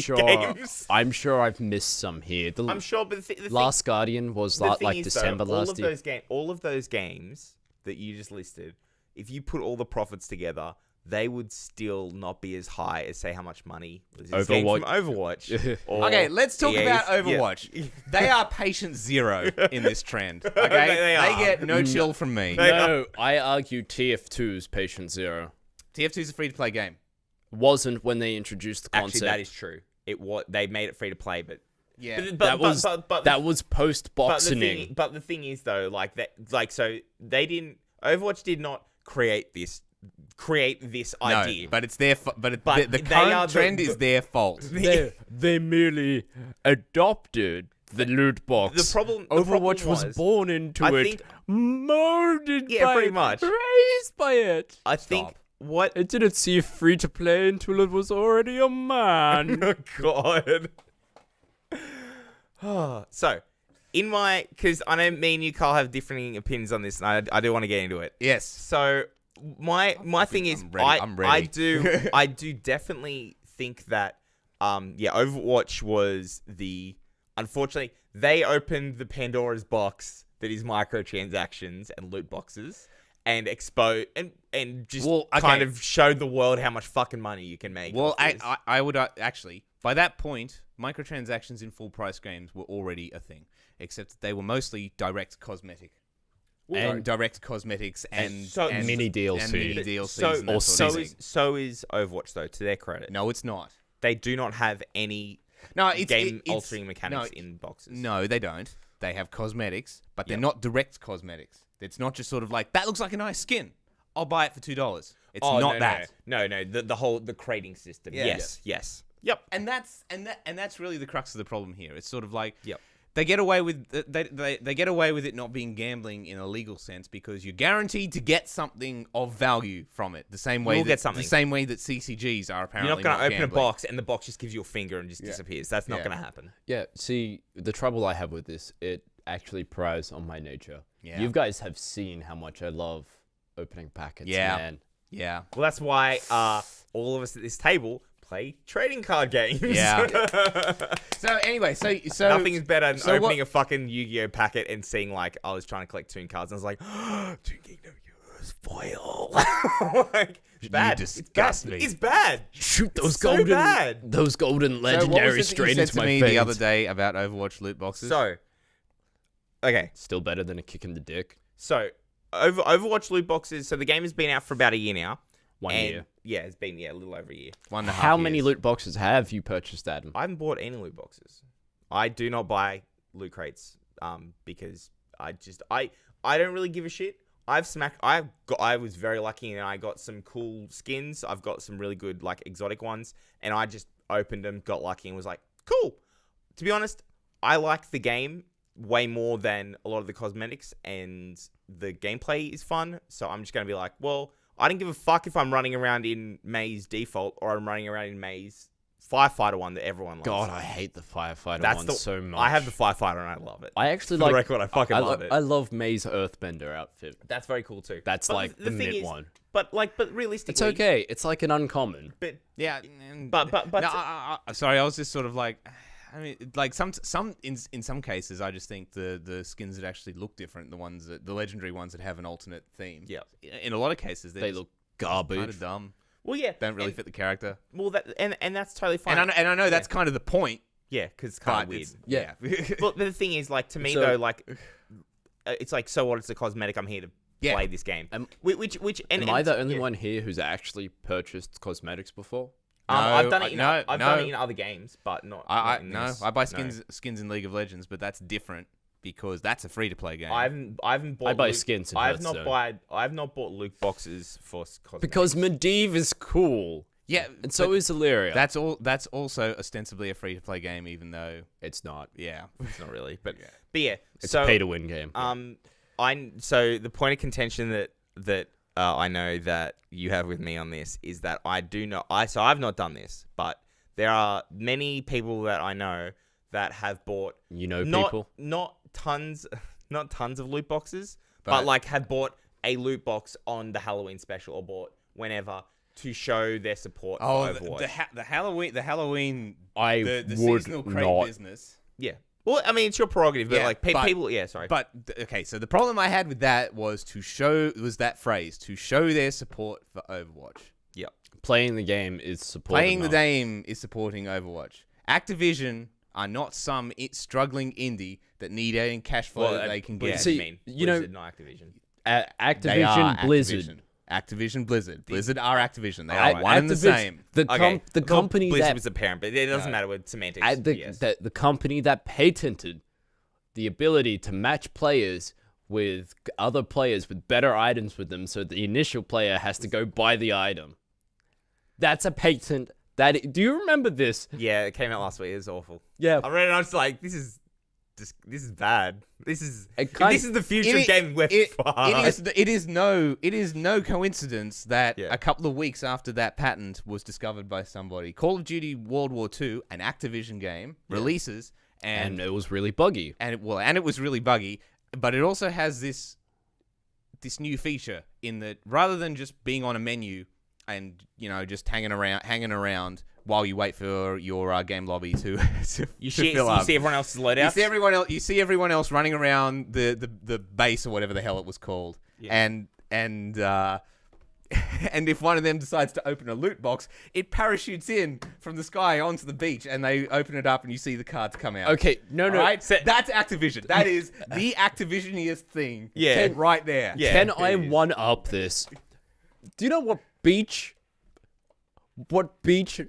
sure I've missed some here. I'm sure, but the Last Guardian was like December last year. All of those games that you just listed, if you put all the profits together, they would still not be as high as, say, how much money was this game from Overwatch. Okay, let's talk about Overwatch. Yeah. They are patient zero in this trend. Okay, they get no chill from me. No, I argue TF2's patient zero. TF2 is a free-to-play game. Wasn't when they introduced the concept. Actually, that is true. They made it free to play, but yeah, that was post boxing. But the thing is, though, so they didn't. Overwatch did not create this idea. No, but it's their the current trend is their fault. They merely adopted the loot box. Overwatch was born into it, molded by pretty much. Raised by it. I think what it didn't see free to play until it was already a man. Oh God. So, because I know me and you, Carl, have differing opinions on this, and I do want to get into it. Yes. So my thing is, I'm ready. I do definitely think that Overwatch was unfortunately they opened the Pandora's box that is microtransactions and loot boxes and expose and just kind of showed the world how much fucking money you can make. Well, I would actually, by that point, microtransactions in full price games were already a thing, except that they were mostly direct cosmetics and mini DLCs. So is Overwatch, though, to their credit. No, it's not. They do not have any game-altering mechanics in boxes. No, they don't. They have cosmetics, but they're not direct cosmetics. It's not just sort of like, that looks like a nice skin. I'll buy it for $2. It's not that. No. The crating system. Yeah. Yes. Yep. And that's really the crux of the problem here. It's sort of like, they get away with they get away with it not being gambling in a legal sense because you're guaranteed to get something of value from it. The same way that CCGs are apparently. You're not going to open gambling. A box and the box just gives you a finger and just disappears. That's not going to happen. Yeah. See, the trouble I have with this, it actually prides on my nature. Yeah. You guys have seen how much I love opening packets. Man. Yeah. Well, that's why all of us at this table play trading card games. Yeah. So anyway, so nothing is better than opening a fucking Yu-Gi-Oh packet and seeing like I was trying to collect Toon cards and I was like, Toon Kingdom use foil. Like, it's bad. You disgust me. It's bad. Shoot those so bad. Those golden legendaries straight into my face. The other day about Overwatch loot boxes. So, okay, still better than a kick in the dick. So, Overwatch loot boxes. So the game has been out for about a year now. 1 year. Yeah, it's been a little over a year. 1.5 How many years. loot boxes have you purchased, Adam? I haven't bought any loot boxes. I do not buy loot crates because I don't really give a shit. I was very lucky and I got some cool skins. I've got some really good like exotic ones and I just opened them, got lucky and was like, cool. To be honest, I like the game way more than a lot of the cosmetics and the gameplay is fun. So I'm just going to be like, well, I don't give a fuck if I'm running around in May's default or I'm running around in May's firefighter one that everyone loves. God, I hate the firefighter one so much. I have the firefighter and I love it. I actually For the record, I fucking love it. I love May's Earthbender outfit. That's very cool too. That's but like the mid one. But realistically, it's okay. It's like an uncommon. But yeah, but no, sorry, I was just sort of like, I mean, like in some cases, I just think the skins that actually look different, the legendary ones that have an alternate theme. Yeah. In a lot of cases, they look garbage. Kind of dumb. Well, yeah, don't really fit the character. Well, and that's totally fine. And I know that's kind of the point. Yeah, because it's kind of weird. Yeah. But the thing is, like, to me though, like, it's like, so what? It's a cosmetic. I'm here to play this game. Am I the only one here who's actually purchased cosmetics before? I've done it. I've done it in other games, but not. I buy skins in League of Legends, but that's different because that's a free to play game. I haven't bought. I buy skins. I have not bought loot boxes for cosmetics. Because Medivh is cool. Yeah, and so is Illyria. That's also ostensibly a free to play game, even though it's not. Yeah, it's not really. But yeah, it's a pay to win game. So the point of contention that I know that you have with me on this is that I do not. I've not done this, but there are many people that I know that have bought people not tons of loot boxes, but like have bought a loot box on the Halloween special or bought whenever to show their support for Overwatch. The Halloween I the would seasonal crate not. business. Yeah. Well, I mean, it's your prerogative, but Yeah, like people, yeah, sorry. But okay, so the problem I had with that was that phrase to show their support for Overwatch. Yep. Playing the game is supporting. The game is supporting Overwatch. Activision are not some struggling indie that need any cash flow that they can get. See, Blizzard, not Activision. Activision, They are Blizzard. Activision, Blizzard. Blizzard are Activision. They are one and the same. The company Blizzard that was the parent, but it doesn't matter with semantics. the company that patented the ability to match players with other players with better items with them, so the initial player has to go buy the item. That's a patent. Do you remember this? Yeah, it came out last week. It was awful. Yeah, I read it and I was like, this is bad. This is the future of gaming. It is no coincidence that a couple of weeks after that patent was discovered by somebody, Call of Duty World War II, an Activision game, releases, and it was really buggy. And it was really buggy, but it also has this new feature in that rather than just being on a menu and just hanging around while you wait for your game lobby to fill up. You see everyone else's loadouts. You see everyone else running around the base or whatever the hell it was called. Yeah. And if one of them decides to open a loot box, it parachutes in from the sky onto the beach, and they open it up, and you see the cards come out. Okay, no. Right? So that's Activision. That is the Activisioniest thing. Yeah, right there. Yeah, can I one up this? Do you know what beach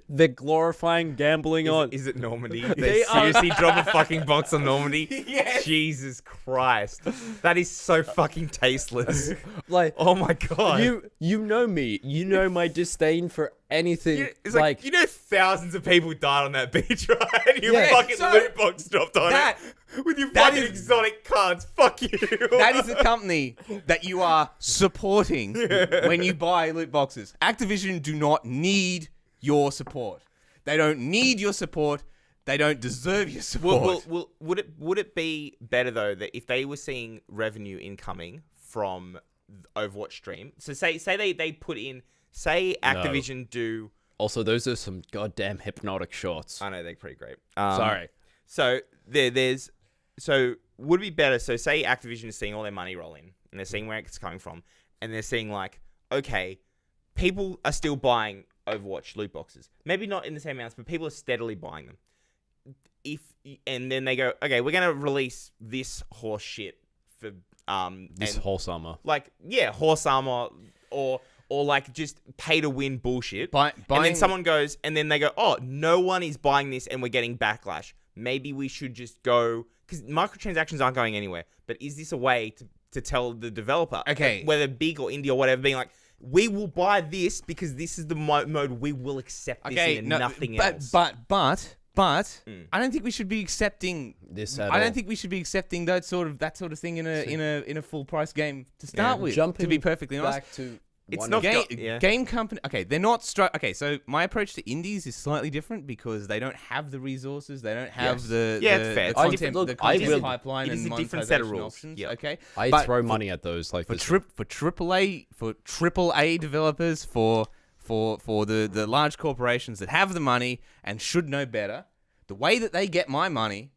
they're glorifying gambling on? Is it Normandy? They seriously drop a fucking box on Normandy? Yes. Jesus Christ. That is so fucking tasteless. Like, oh my God. You know me. You know my disdain for anything. It's like thousands of people died on that beach, right? And your fucking loot box dropped on it. With your fucking exotic cards. Fuck you. That is the company that you are supporting when you buy loot boxes. Activision do not need your support. They don't need your support. They don't deserve your support. Well, would it be better though that if they were seeing revenue incoming from Overwatch stream? So say they put in, say Activision do. Also, those are some goddamn hypnotic shots. I know, they're pretty great. Sorry. So So would it be better? So say Activision is seeing all their money roll in, and they're seeing where it's coming from, and they're seeing like, okay, people are still buying Overwatch loot boxes. Maybe not in the same amounts, but people are steadily buying them. And then they go, okay, we're gonna release this horse shit for horse armor. Like, yeah, horse armor or like just pay to win bullshit. And then someone goes, and then they go, oh, no one is buying this, and we're getting backlash. Maybe we should just go, because microtransactions aren't going anywhere. But is this a way to tell the developer, whether big or indie or whatever, being like, we will buy this because this is the mode we will accept this in and nothing else. But I don't think we should be accepting this. I don't think we should be accepting that sort of thing in a full price game to start with. To be perfectly honest, it's not game company. Okay, they're not. So my approach to indies is slightly different because they don't have the resources. They don't have the content pipeline and a different set of rules. Options. Yep. Okay, I throw money at those like for AAA developers for the large corporations that have the money and should know better. The way that they get my money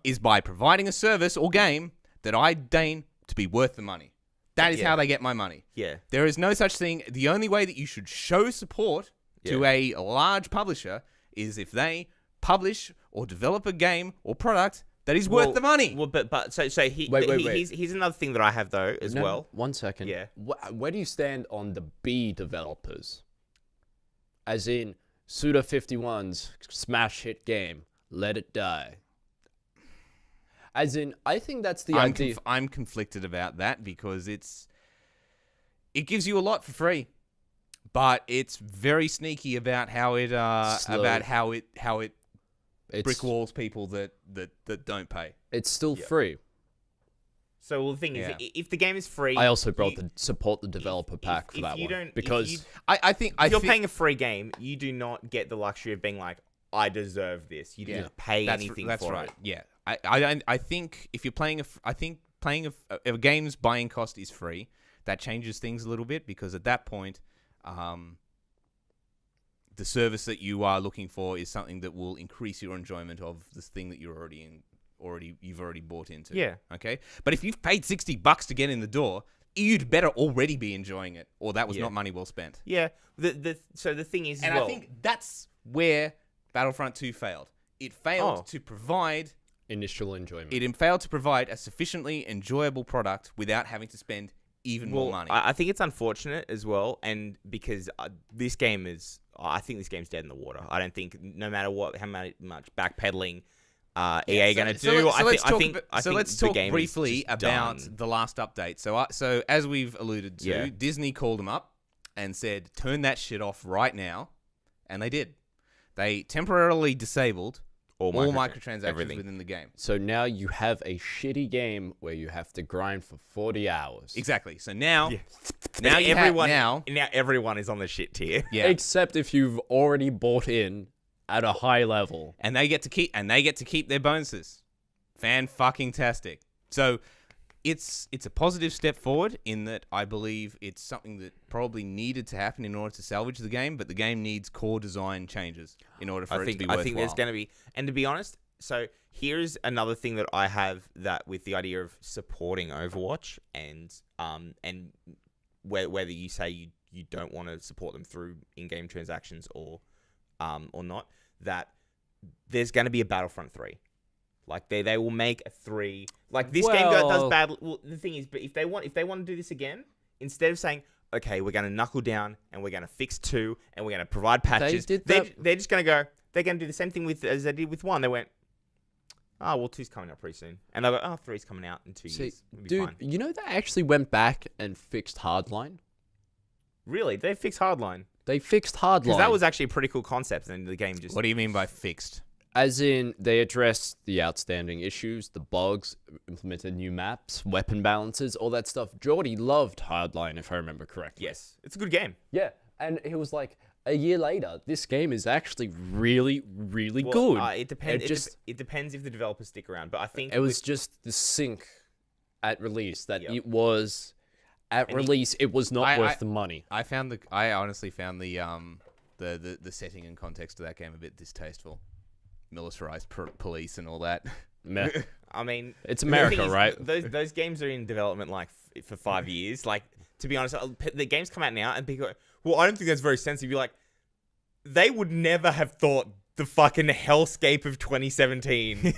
is by providing a service or game that I deign to be worth the money. That is how they get my money. Yeah. There is no such thing. The only way that you should show support to a large publisher is if they publish or develop a game or product that is worth the money. Well, but so wait. Here's another thing that I have though as well. 1 second. Yeah. Where do you stand on the B developers? As in Suda51's smash hit game, Let It Die. As in, I think that's the idea. I'm conflicted about that because it gives you a lot for free, but it's very sneaky about how it brick walls people that don't pay. It's still free. So the thing is, if the game is free, I also support the developer pack for that one because I think if you're paying a free game, you do not get the luxury of being like, I deserve this. You didn't pay anything that's for right. it. Yeah, I think if you're playing playing a game's buying cost is free, that changes things a little bit because at that point, the service that you are looking for is something that will increase your enjoyment of this thing that you're you've already bought into. Yeah. Okay. But if you've paid $60 to get in the door, you'd better already be enjoying it, or that was not money well spent. Yeah. So the thing is, and I think that's where Battlefront 2 failed. It failed to provide initial enjoyment. It failed to provide a sufficiently enjoyable product without having to spend even more money. I think it's unfortunate as well, and because I think this game's dead in the water. I don't think no matter how much backpedaling EA going to do. Let's talk briefly about the last update. So as we've alluded to, Disney called them up and said, "Turn that shit off right now," and they did. They temporarily disabled all microtransactions within the game. So now you have a shitty game where you have to grind for 40 hours. Exactly. So now, now everyone is on the shit tier. Yeah. Except if you've already bought in at a high level, and they get to keep their bonuses. Fan-fucking-tastic. So it's a positive step forward in that I believe it's something that probably needed to happen in order to salvage the game, but the game needs core design changes in order for it to be worthwhile. I think there's going to be, and to be honest, so here's another thing that I have that with the idea of supporting Overwatch and whether you say you don't want to support them through in-game transactions or not, that there's going to be a Battlefront 3. Like they will make a 3. Like this game does bad. Well, the thing is, but if they want to do this again, instead of saying, okay, we're going to knuckle down and we're going to fix 2 and we're going to provide patches, they're just going to go. They're going to do the same thing as they did with 1. They went, oh, well, 2's coming out pretty soon, and they'll go, oh, 3's coming out in 2 years. It'll be fine. You know they actually went back and fixed Hardline. Really, they fixed Hardline. They fixed Hardline because that was actually a pretty cool concept, and the game just. What do you mean by fixed? As in, they addressed the outstanding issues, the bugs, implemented new maps, weapon balances, all that stuff. Jordy loved Hardline, if I remember correctly. Yes, it's a good game. Yeah, and it was like a year later, this game is actually really, really good. It depends. It depends if the developers stick around, but I think it was just the sync at release that it was at release. It was not worth the money. I honestly found the setting and context of that game a bit distasteful. Militarized police and all that. Meh. I mean, it's America, right? Those games are in development like for 5 years. Like, to be honest, the games come out now and people go, well, I don't think that's very sensitive. You're like, they would never have thought the fucking hellscape of 2017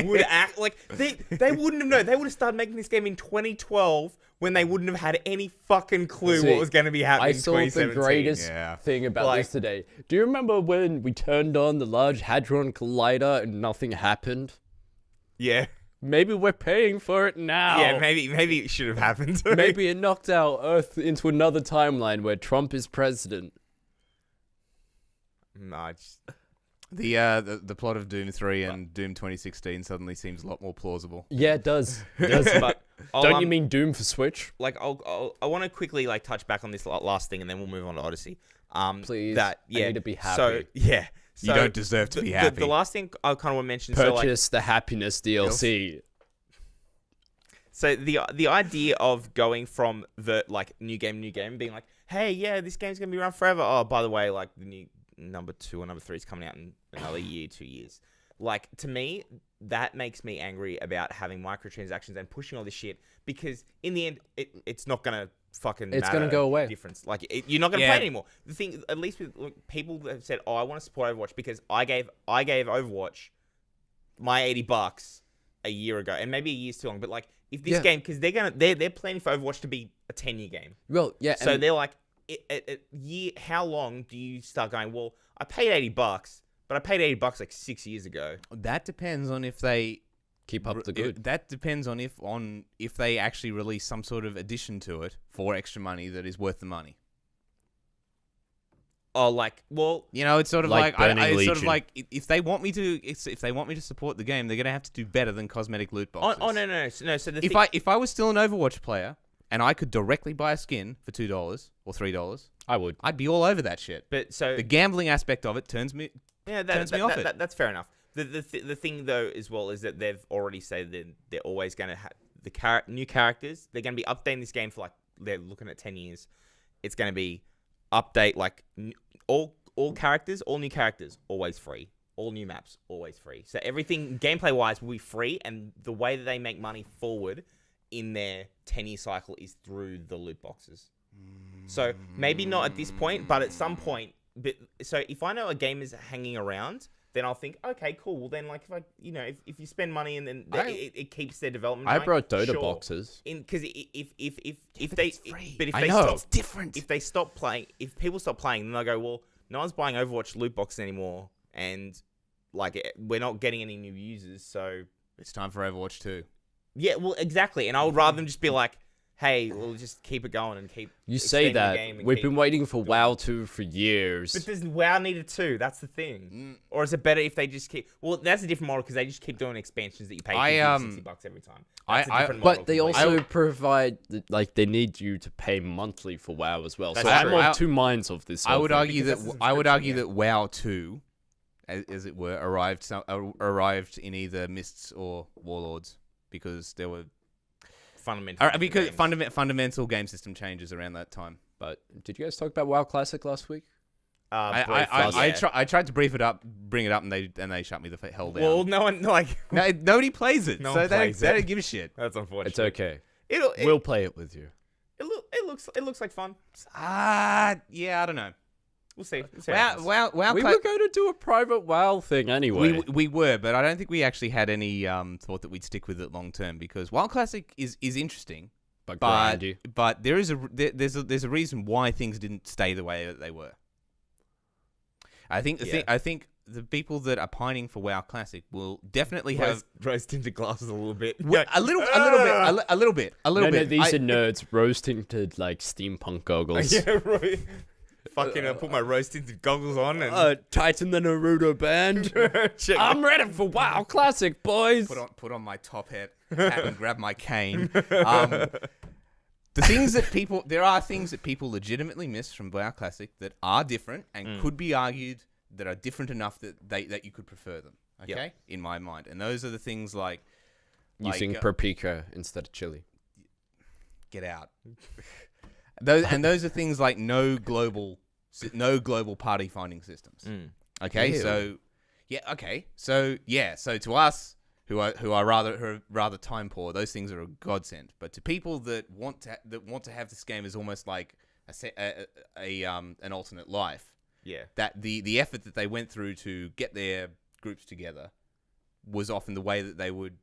would act like they wouldn't have known. They would have started making this game in 2012 when they wouldn't have had any fucking clue what was going to be happening in 2017. I saw the greatest thing about this today. Do you remember when we turned on the Large Hadron Collider and nothing happened? Yeah. Maybe we're paying for it now. Yeah, maybe it should have happened. Maybe it knocked our Earth into another timeline where Trump is president. No, the plot of Doom 3 and Doom 2016 suddenly seems a lot more plausible. Yeah, it does. But don't you mean Doom for Switch? Like, I want to quickly touch back on this last thing, and then we'll move on to Odyssey. Please. I need to be happy. So you don't deserve to be happy. The last thing I kind of want to mention. Purchase the happiness DLC. So the idea of going from the new game, being like, hey, yeah, this game's gonna be around forever. Oh, by the way, the new number 2 or number 3 is coming out in another year, 2 years. To me, that makes me angry about having microtransactions and pushing all this shit, because in the end, it's not gonna fucking it's gonna go away. Difference. You're not gonna play it anymore. The thing, at least with people that have said, oh, I want to support Overwatch because I gave Overwatch my $80 a year ago, and maybe a year's too long, but if this game, because they're planning for Overwatch to be a 10-year game. Well, yeah. So they're like, how long do you start going, well, I paid $80, but I paid $80 6 years ago. That depends on if they keep up the good. That depends on if they actually release some sort of addition to it for extra money that is worth the money. Oh, it's sort of it's sort of like if they want me to support the game, they're gonna have to do better than cosmetic loot boxes. Oh no. So if I was still an Overwatch player and I could directly buy a skin for $2 or $3, I would. I'd be all over that shit. But so the gambling aspect of it turns me Yeah, turns me off it. That's fair enough. The thing though as well is that they've already said that they're always going to have new characters. They're going to be updating this game for like they're looking at 10 years. It's going to be update like all characters, all new characters, always free. All new maps, always free. So everything gameplay wise will be free, and the way that they make money forward in their 10-year cycle is through the loot boxes. So maybe not at this point, but at some point. But so if I know a game is hanging around, then I'll think, okay, cool. Well, then like if you spend money and then it keeps their development. I going, brought Dota boxes. Because if it's different. If they stop playing, if people stop playing, then they'll go, well, no one's buying Overwatch loot boxes anymore, and like we're not getting any new users, so it's time for Overwatch 2. Yeah, well, exactly. And I would rather them just be like, hey, we'll just keep it going and keep. You say that we've been waiting for WoW 2 for years. But there's WoW needed 2. That's the thing. Or is it better if they just keep? Well, that's a different model because they just keep doing expansions that you pay $60 every time. That's a different model. But they also provide like they need you to pay monthly for WoW as well. So I'm of two minds of this. I would argue that WoW 2, as it were, arrived in either Mists or Warlords because there were. Fundamental game system changes around that time. But did you guys talk about WoW Classic last week? I tried to bring it up, and they shut me the hell down. Well, nobody plays it, no so one they plays don't give a shit. That's unfortunate. It's okay. We'll play it with you. It looks like fun. Yeah, I don't know. We'll see. WoW. We were going to do a private WoW thing anyway. We were, but I don't think we actually had any thought that we'd stick with it long term because WoW Classic is interesting, but grindy. But there's a reason why things didn't stay the way that they were. I think the people that are pining for WoW Classic will definitely have rose tinted glasses a little bit. A little bit. No, these are nerds rose tinted like steampunk goggles. Yeah, right. Fucking put my rose tinted goggles on and tighten the Naruto band. I'm ready for WoW Classic, boys. Put on my top hat and grab my cane. There are things that people legitimately miss from WoW Classic that are different and could be argued that are different enough that you could prefer them. Okay, in my mind, and those are the things like using paprika instead of chili. Get out. Those are things like no global party finding systems. Okay, so to us who are rather time poor, those things are a godsend. But to people that want to have this game as almost like an alternate life, that the effort that they went through to get their groups together was often the way that they would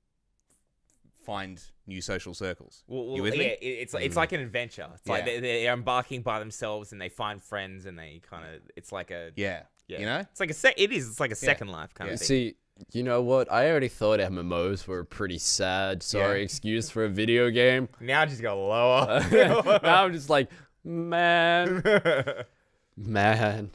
find new social circles. You with me? It's like an adventure. It's like they're embarking by themselves and they find friends and they kind of. It's like a you know. It's like It's like a second life kind of thing. See, you know what? I already thought MMOs were pretty sad. Sorry, excuse for a video game. Now I just go lower. Now I'm just like, man.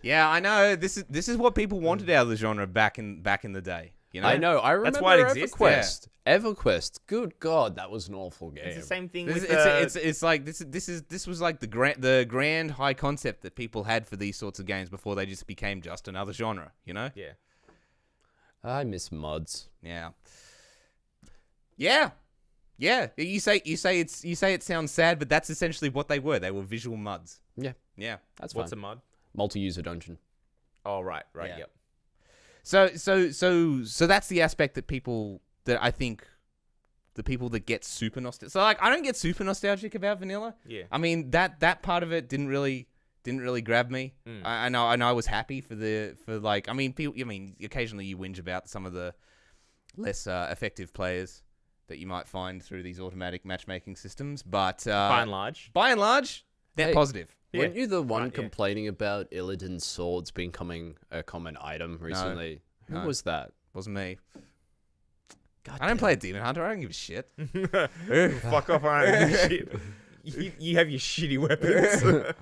Yeah, I know. This is what people wanted out of the genre back in the day. You know? I know. I remember that's why it exists. EverQuest. EverQuest. Good God, that was an awful game. It's the same thing. It's like this was like the grand high concept that people had for these sorts of games before they just became just another genre. You know? Yeah. I miss mods. Yeah. You say it sounds sad, but that's essentially what they were. They were visual muds. Yeah. That's fine. What's a mud? Multi-user dungeon. Oh right. Yep. So that's the aspect that I think the people that get super nostalgic. So like I don't get super nostalgic about vanilla. Yeah. I mean that part of it didn't really grab me. I know I was happy for occasionally you whinge about some of the less effective players that you might find through these automatic matchmaking systems, but by and large, they're positive. Weren't you the one complaining about Illidan's swords becoming a common item recently? Who was that? Wasn't me. God, I don't play a Demon Hunter. I don't give a shit. Fuck off! I don't give a shit. You have your shitty weapons.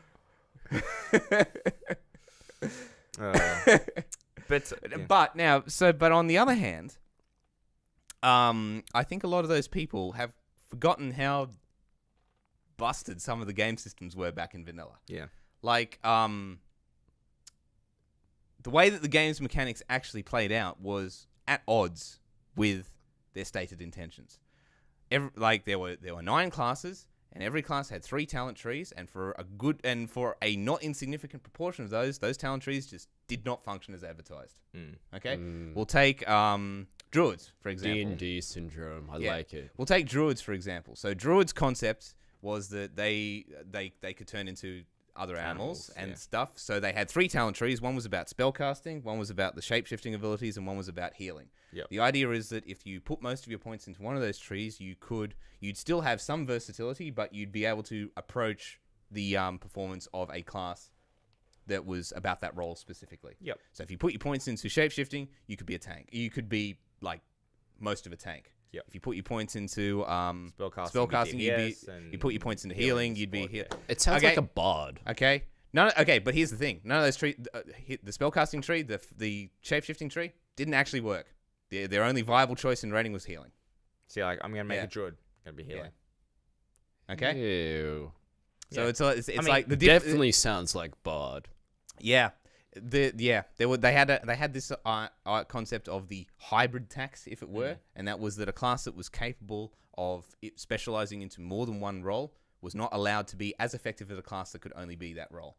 But on the other hand, I think a lot of those people have forgotten how busted some of the game systems were back in vanilla. Yeah. Like, the way that the game's mechanics actually played out was at odds with their stated intentions. There were 9 classes, and every class had 3 talent trees, and for a not insignificant proportion of those talent trees just did not function as advertised. Okay, we'll take druids for example. D&D syndrome. I like it. We'll take druids for example. So druids' concept was that they could turn into other animals and stuff. So they had 3 talent trees. One was about spellcasting, one was about the shape-shifting abilities, and one was about healing. Yep. The idea is that if you put most of your points into one of those trees, you'd still have some versatility, but you'd be able to approach the performance of a class that was about that role specifically. Yep. So if you put your points into shape-shifting, you could be a tank. You could be like most of a tank. Yep. If you put your points into spellcasting, you put your points into healing, you'd be here. It sounds like a bard. Okay. But here's the thing. None of those the spellcasting tree, the shape-shifting tree, didn't actually work. Their only viable choice in rating was healing. See, like, I'm going to make a druid. Going to be healing. Yeah. Okay? Ew. So it's like the definitely sounds like bard. Yeah. They had this concept of the hybrid tax, if it were, and that was that a class that was capable of specializing into more than one role was not allowed to be as effective as a class that could only be that role,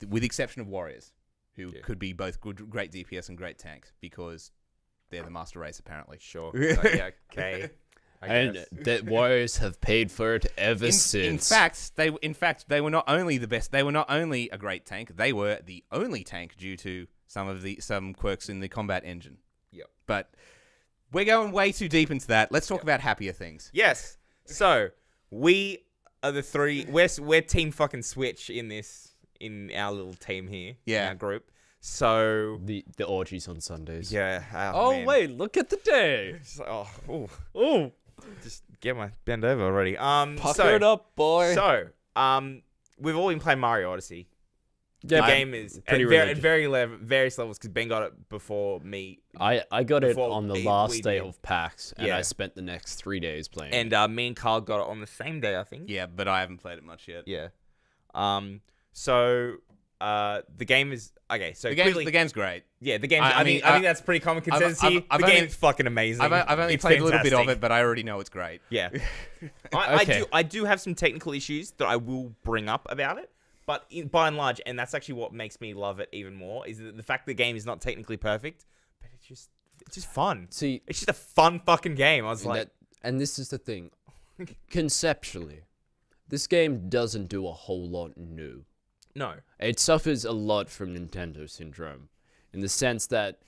with the exception of warriors, who could be both great DPS and great tanks because they're the master race apparently. Sure. Okay. And that warriors have paid for it ever since. In fact, they were not only the best. They were not only a great tank. They were the only tank due to some quirks in the combat engine. Yep. But we're going way too deep into that. Let's talk about happier things. Yes. So we are the 3. We're team fucking Switch in our little team here. Yeah. In our group. So the orgies on Sundays. Yeah. Oh man. wait, look at the day. It's like, oh. Just get my bend over already. Pucker it up, boy. So, we've all been playing Mario Odyssey. Yeah, the game is pretty at various levels because Ben got it before me. I got it on the last day of PAX, and Yeah. I spent the next 3 days playing. And me and Carl got it on the same day, I think. Yeah, but I haven't played it much yet. Yeah. So the game is okay. So the game's great. Yeah, the game. I think that's pretty common consensus here. The game's fucking amazing. I've only played a little bit of it, but I already know it's great. Yeah. I do have some technical issues that I will bring up about it, but by and large, and that's actually what makes me love it even more, is that the fact the game is not technically perfect, but it's just fun. See, it's just a fun fucking game. I was like, and this is the thing, conceptually, this game doesn't do a whole lot new. No. It suffers a lot from Nintendo syndrome, in the sense that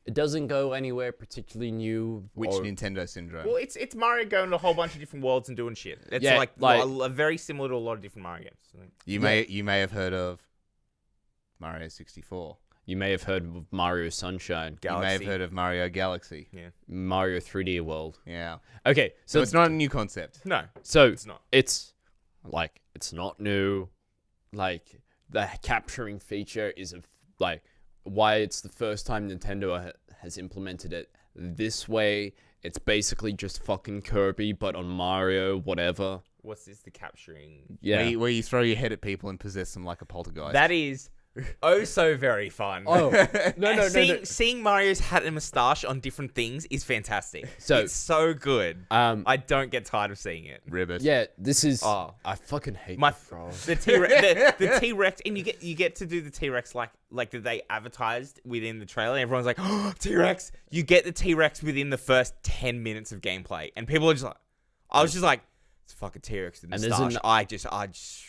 it doesn't go anywhere particularly new. Which Nintendo syndrome? Well, it's Mario going to a whole bunch of different worlds and doing shit. It's like very similar to a lot of different Mario games. You may have heard of Mario 64. You may have heard of Mario Sunshine. Galaxy. You may have heard of Mario Galaxy. Yeah. Mario 3D World. Yeah. Okay, so it's not a new concept. No. So it's not. It's not new. Like, the capturing feature is why it's the first time Nintendo has implemented it this way. It's basically just fucking Kirby, but on Mario, whatever. What's this? The capturing? Yeah. Where you throw your head at people and possess them like a poltergeist. That is so very fun. Oh, no. Seeing Mario's hat and moustache on different things is fantastic. So it's so good. I don't get tired of seeing it. Ribbit. Yeah, this is. I fucking hate the T-Rex, and you get to do the T-Rex like that they advertised within the trailer. And everyone's like, oh, T-Rex! You get the T-Rex within the first 10 minutes of gameplay, and people are just like, I was just like, it's fucking T-Rex with moustache.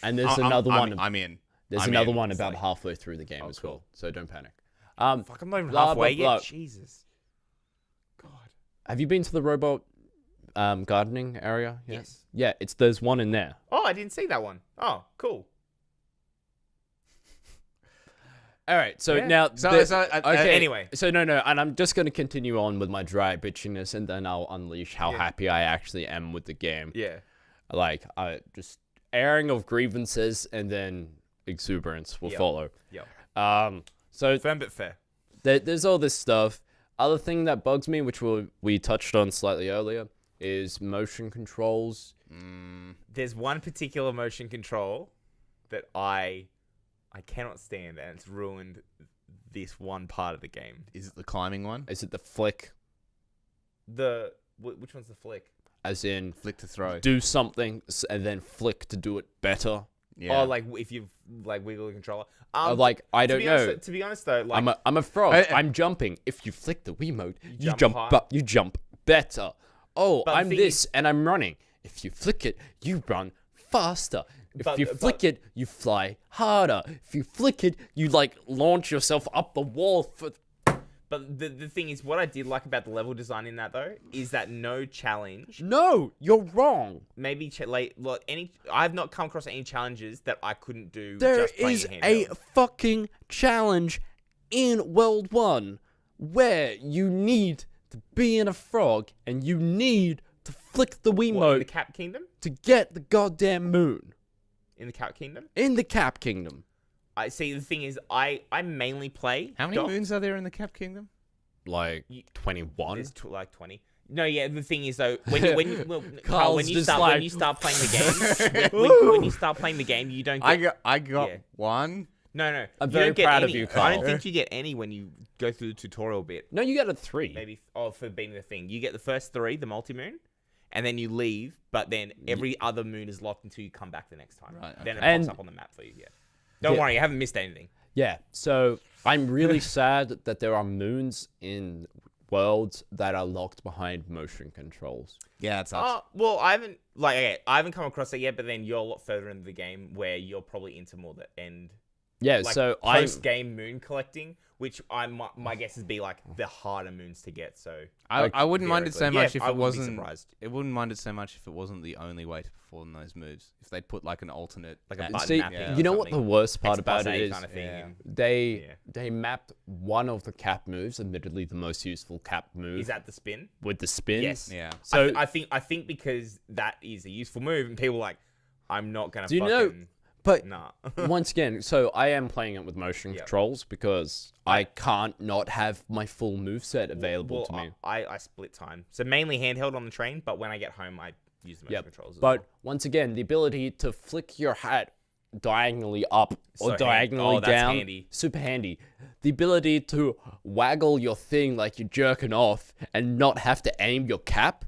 And there's another one. I'm in. There's another one about halfway through the game as well, so don't panic. Fuck, I'm not even halfway yet. Jesus. God. Have you been to the robot gardening area? Yes. Yeah, there's one in there. Oh, I didn't see that one. Oh, cool. All right, so now... okay, anyway. So no, and I'm just going to continue on with my dry bitchiness, and then I'll unleash how happy I actually am with the game. Yeah. Like, just airing of grievances, and then exuberance will follow. Yep. So Firm but fair. There's all this stuff. Other thing that bugs me, which we touched on slightly earlier, is motion controls. There's one particular motion control that I cannot stand, and it's ruined this one part of the game. Is it the climbing one? Is it the flick? Which one's the flick? As in, Flick to throw. do something and then flick to do it better. Yeah. Oh, like if you like wiggle the controller. Like, I don't know. To be honest though, like I'm a frog. I'm jumping. If you flick the Wiimote, you jump high. up. You jump better. Oh, But the I'm thing this and I'm running. If you flick it, you run faster. If you flick it, you fly harder. If you flick it, you like launch yourself up the wall for. But the thing is, what I did like about the level design in that though is that no challenge. No, you're wrong. Maybe I have not come across any challenges that I couldn't do. There just playing is it a handheld. fucking challenge in World 1 where you need to be in a frog and you need to flick the What, in the Wiimote Cap Kingdom. to get the goddamn moon. In the Cap Kingdom. In the Cap Kingdom. I see. The thing is, I mainly play. How many Doc. moons are there in the Cap Kingdom? Like 21? There's like 20. No, yeah. The thing is though, when you Carl's just like- when you start playing the game, when you start playing the game, you don't get. I got Yeah. one. No. I'm you very don't get proud of any. you, I Carl. don't think you get any when you go through the tutorial bit. No, you got a 3. Maybe for being the thing. You get the first 3, the multi-moon, and then you leave, but then every other moon is locked until you come back the next time. Right, Then it And- pops up on the map for you, yeah. Don't worry, you haven't missed anything. Yeah, so I'm really sad that there are moons in worlds that are locked behind motion controls. Yeah, it sucks. Well, I haven't come across it yet, but then you're a lot further into the game where you're probably into more the end. Yeah, Like so I'm post-game moon collecting, which my guess would be like the harder moons to get, so... I wouldn't mind it so theoretically. much Yeah, if I it wouldn't be wasn't. surprised. It wouldn't mind it so much if it wasn't the only way to perform those moves. If they'd put like an alternate, Like a at- button see, mapping or you know what the something. worst part X plus about it A is? kind of thing. Yeah. and- They mapped one of the cap moves, admittedly the most useful cap move, Is that the spin? with the spins. Yes. Yeah. So I think because that is a useful move, and people are like, I'm not gonna. Do you know- fucking... but Nah. once again, so I am playing it with motion Yep. controls because I can't not have my full moveset available to me. I split time, so mainly handheld on the train. But when I get home, I use the motion Yep. controls. As But well. once again, the ability to flick your hat diagonally up or So diagonally that's down, handy. super handy. The ability to waggle your thing like you're jerking off and not have to aim your cap.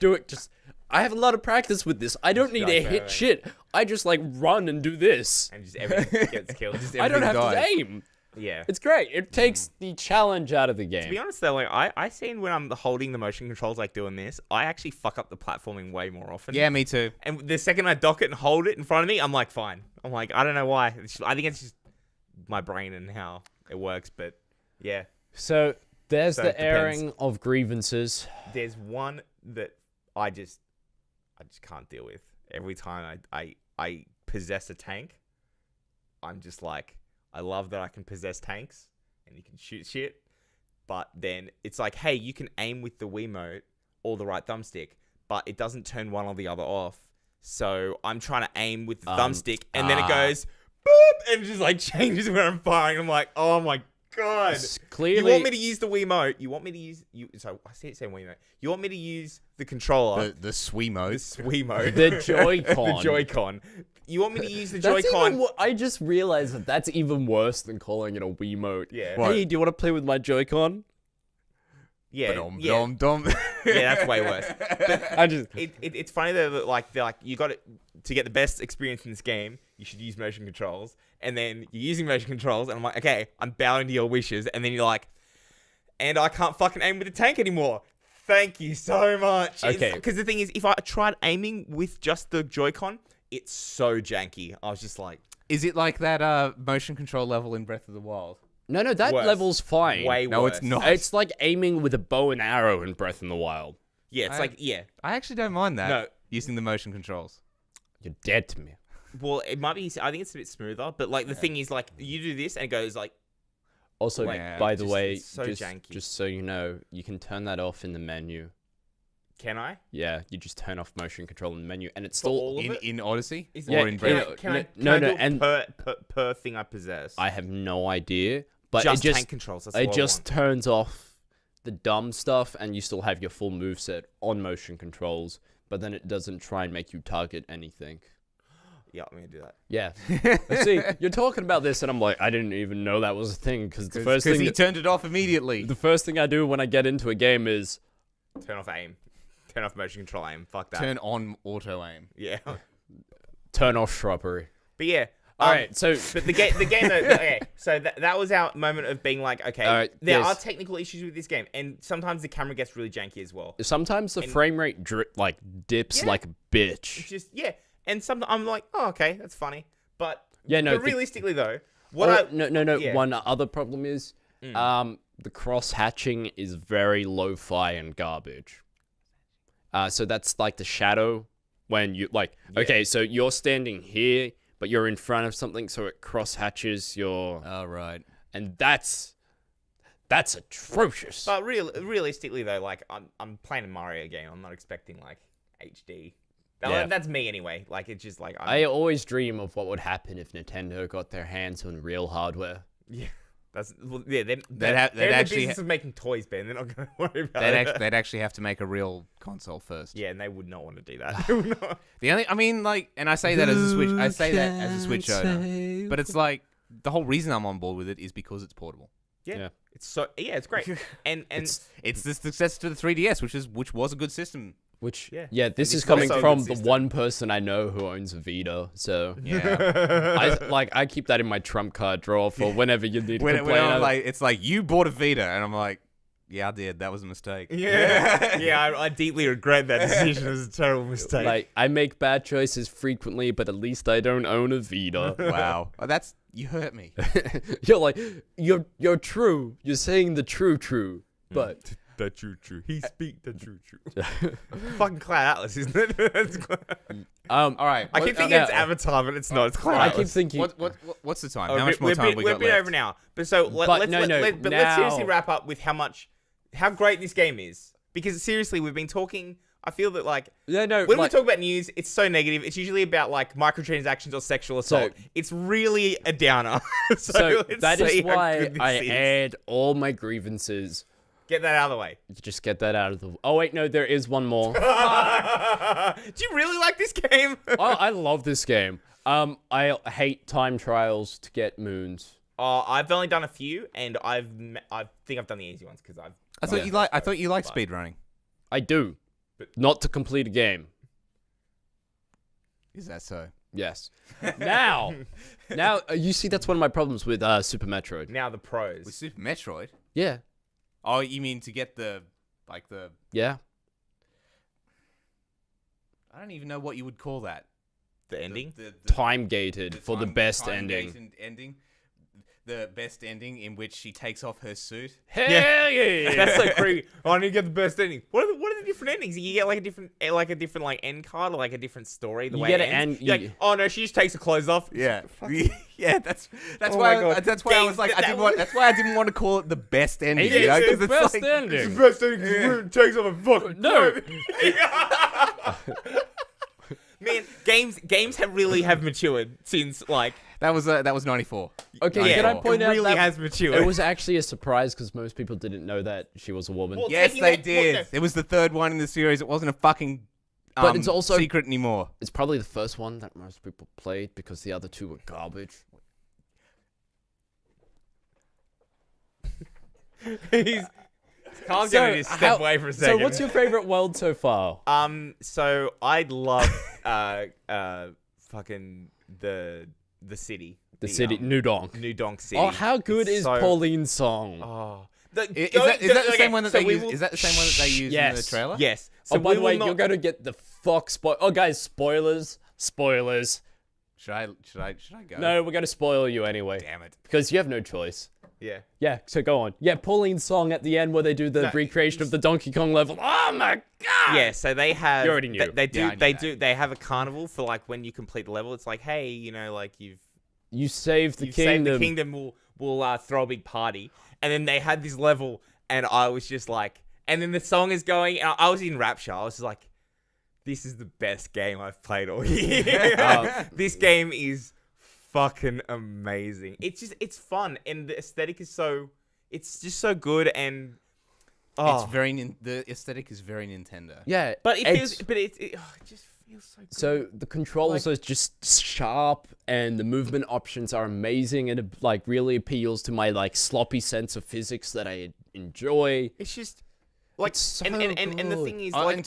Do it just... I have a lot of practice with this. I don't need to Right, hit right. shit. I just like run and do this. and just everything gets killed. I don't have everything to dies. aim. Yeah. It's great. It takes the challenge out of the To be game. honest though, like I seen when I'm holding the motion controls, like doing this, I actually fuck up the platforming way more often. Yeah, me too. And the second I dock it and hold it in front of me, I'm like, fine. I'm like, I don't know why. I think it's just my brain and how it works. But yeah, So there's So the it depends. airing of grievances. there's one that I just can't deal with. Every time I possess a tank, I'm just like, I love that I can possess tanks and you can shoot shit. But then it's like, hey, you can aim with the Wiimote or the right thumbstick, but it doesn't turn one or the other off. So I'm trying to aim with the thumbstick, and then it goes boop, and it just like changes where I'm firing. I'm like, oh my god! It's You clearly want me to use the Wiimote? You want me to use you? So I see it saying Wiimote. You want me to use the controller, The Sweemo. the Wiimote, the Joy-Con. the Joy-Con. You want me to use the That's Joy-Con? even I just realized that that's even worse than calling it a Wiimote. Yeah. What? Hey, do you want to play with my Joy-Con? Yeah, Dom, yeah, dom, dom. yeah. That's way worse. But I just it's funny though that like they're like, you got it to get the best experience in this game. You should use motion controls, and then you're using motion controls, and I'm like, okay, I'm bowing to your wishes, and then you're like, and I can't fucking aim with the tank anymore. Thank you so much. Okay. Because the thing is, if I tried aiming with just the Joy-Con, it's so janky. I was just like, Is it like that motion control level in Breath of the Wild? no, that Worse. level's fine. way No, worse. it's not. It's like aiming with a bow and arrow in Breath in the Wild. Yeah, it's I- like, yeah. I actually don't mind that. No. Using the motion controls. You're dead to me. Well, it might be. I think it's a bit smoother, but like the thing is, like you do this and it goes like, Also, Like, by the just- way, it's so janky. just so you know, you can turn that off in the menu. can I? Yeah, you just turn off motion control in the menu, and it's For still. all of In it? in Odyssey? Is Yeah, or in can Breath? I, can I, no, can I no, do it and- per thing I possess. I have no idea, but just it just tank controls. That's it all just I turns off the dumb stuff, and you still have your full moveset on motion controls. But then it doesn't try and make you target anything. Yeah, I'm gonna do that. Yeah. See, you're talking about this, and I'm like, I didn't even know that was a thing because the first thing he turned it off immediately. the first thing I do when I get into a game is Turn off aim. Turn off motion control aim. Fuck that. Turn on auto aim. Yeah. turn off shrubbery. But yeah. All right, so But the game though, okay. So that was our moment of being like, okay, All right, there yes. are technical issues with this game, and sometimes the camera gets really janky as well. sometimes the frame rate dips Yeah. like a bitch. It's just and sometimes I'm like, oh, okay, that's funny. But No. but realistically though, No. yeah. One other problem is, the cross hatching is very lo-fi and garbage. So that's like the shadow when you like. Okay, so you're standing here, but you're in front of something, so it cross hatches your. Oh, right. And that's atrocious. But realistically though, like I'm playing a Mario game. I'm not expecting like HD. That's me anyway. Like it's just like I always dream of what would happen if Nintendo got their hands on real hardware. yeah. They're in actually the business of making toys, Ben. They're not going to worry about it. They'd actually have to make a real console first. Yeah, and they would not want to do that. I mean, like, and I say that as a Switch. I say that as a Switch owner, but it's like the whole reason I'm on board with it is because it's portable. Yeah. It's great. And It's the success to the 3DS, which was a good system. This is it's coming also a from good the system. one person I know who owns a Vita, so Yeah. I keep that in my trump card drawer for whenever you need to when complain. I'm like, it's like you bought a Vita, and I'm like, yeah, I did. That was a mistake. yeah, I deeply regret that decision. It was a terrible mistake. Like, I make bad choices frequently, but at least I don't own a Vita. Wow. You hurt me. You're like, you're true. You're saying the true, but the true. He speak the true. Fucking Cloud Atlas, isn't it? All right. I keep thinking it's Avatar, but it's not. It's Cloud I Atlas. keep thinking. What's the time? How much more we're time we we're got a bit left? over now. But so let's now- seriously wrap up with how great this game is. Because seriously, we've been talking. I feel that like when we talk about news, it's so negative. It's usually about like microtransactions or sexual assault. It's really a downer. So let's that see is how why good this I is. aired all my grievances. Get that out of the way. Just get that out of the. Oh wait, no, there is one more. Do you really like this game? I love this game. I hate time trials to get moons. I've only done a few, and I think I've done the easy ones because I thought you liked speedrunning. I do, but not to complete a game. Is that so? Yes. Now, you see, that's one of my problems with Super Metroid. now the pros. With Super Metroid? Yeah. Oh, you mean to get the Yeah. I don't even know what you would call that. The ending. The Time gated for the best ending. The best ending in which she takes off her suit. Hell yeah! That's so creepy. I need to get the best ending. What are the different endings? You get like a different like end card or like a different story. The You way get it an ends. end- You're you- like, oh no, she just takes her clothes off. Yeah, yeah. That's Oh why my God. that's why I was like that's why I didn't want to call it the best ending. It You know, is 'cause the it's best like, ending. Best ending because takes off a fucking No. Man, games have really matured since like that was 94. Okay, yeah, can I point it out really that has matured. it was actually a surprise because most people didn't know that she was a woman. Well, Yes, taking they that- did. well, no. It was the third one in the series. It wasn't a fucking But it's also- secret anymore. It's probably the first one that most people played because the other two were garbage. Carl's gonna just step away for a second. So what's your favorite world so far? So I love fucking the city. The city, New Donk. New Donk City. Oh, how good It's is so- Pauline's song? Oh. Is that the same one that they use? use? Is that the same one that they use in the Yes. trailer? Yes. So by we the will way, not- you're gonna get the fuck spoil. Oh, guys, spoilers. Should I go? No, we're gonna spoil you anyway. Damn it. Because you have no choice. Yeah. Yeah, so go on. Yeah, Pauline's song at the end where they do the recreation of the Donkey Kong level. Oh my god! Yeah, so they have. You already knew. They do. Yeah, I knew they that. do. They have a carnival for like when you complete the level. It's like, hey, you know, like You saved the you've saved kingdom. the kingdom. Will throw a big party, and then they had this level, and I was just like, and then the song is going, and I was in rapture. I was just like, this is the best game I've played all year. This game is fucking amazing. It's fun, and the aesthetic is it's just so good, and It's very the aesthetic is very Nintendo. Yeah, but it it's- feels, but it just feels so good. So the controls are just sharp, and the movement options are amazing, and it like really appeals to my like sloppy sense of physics that I enjoy. It's just like, It's so and the good. thing is, like, in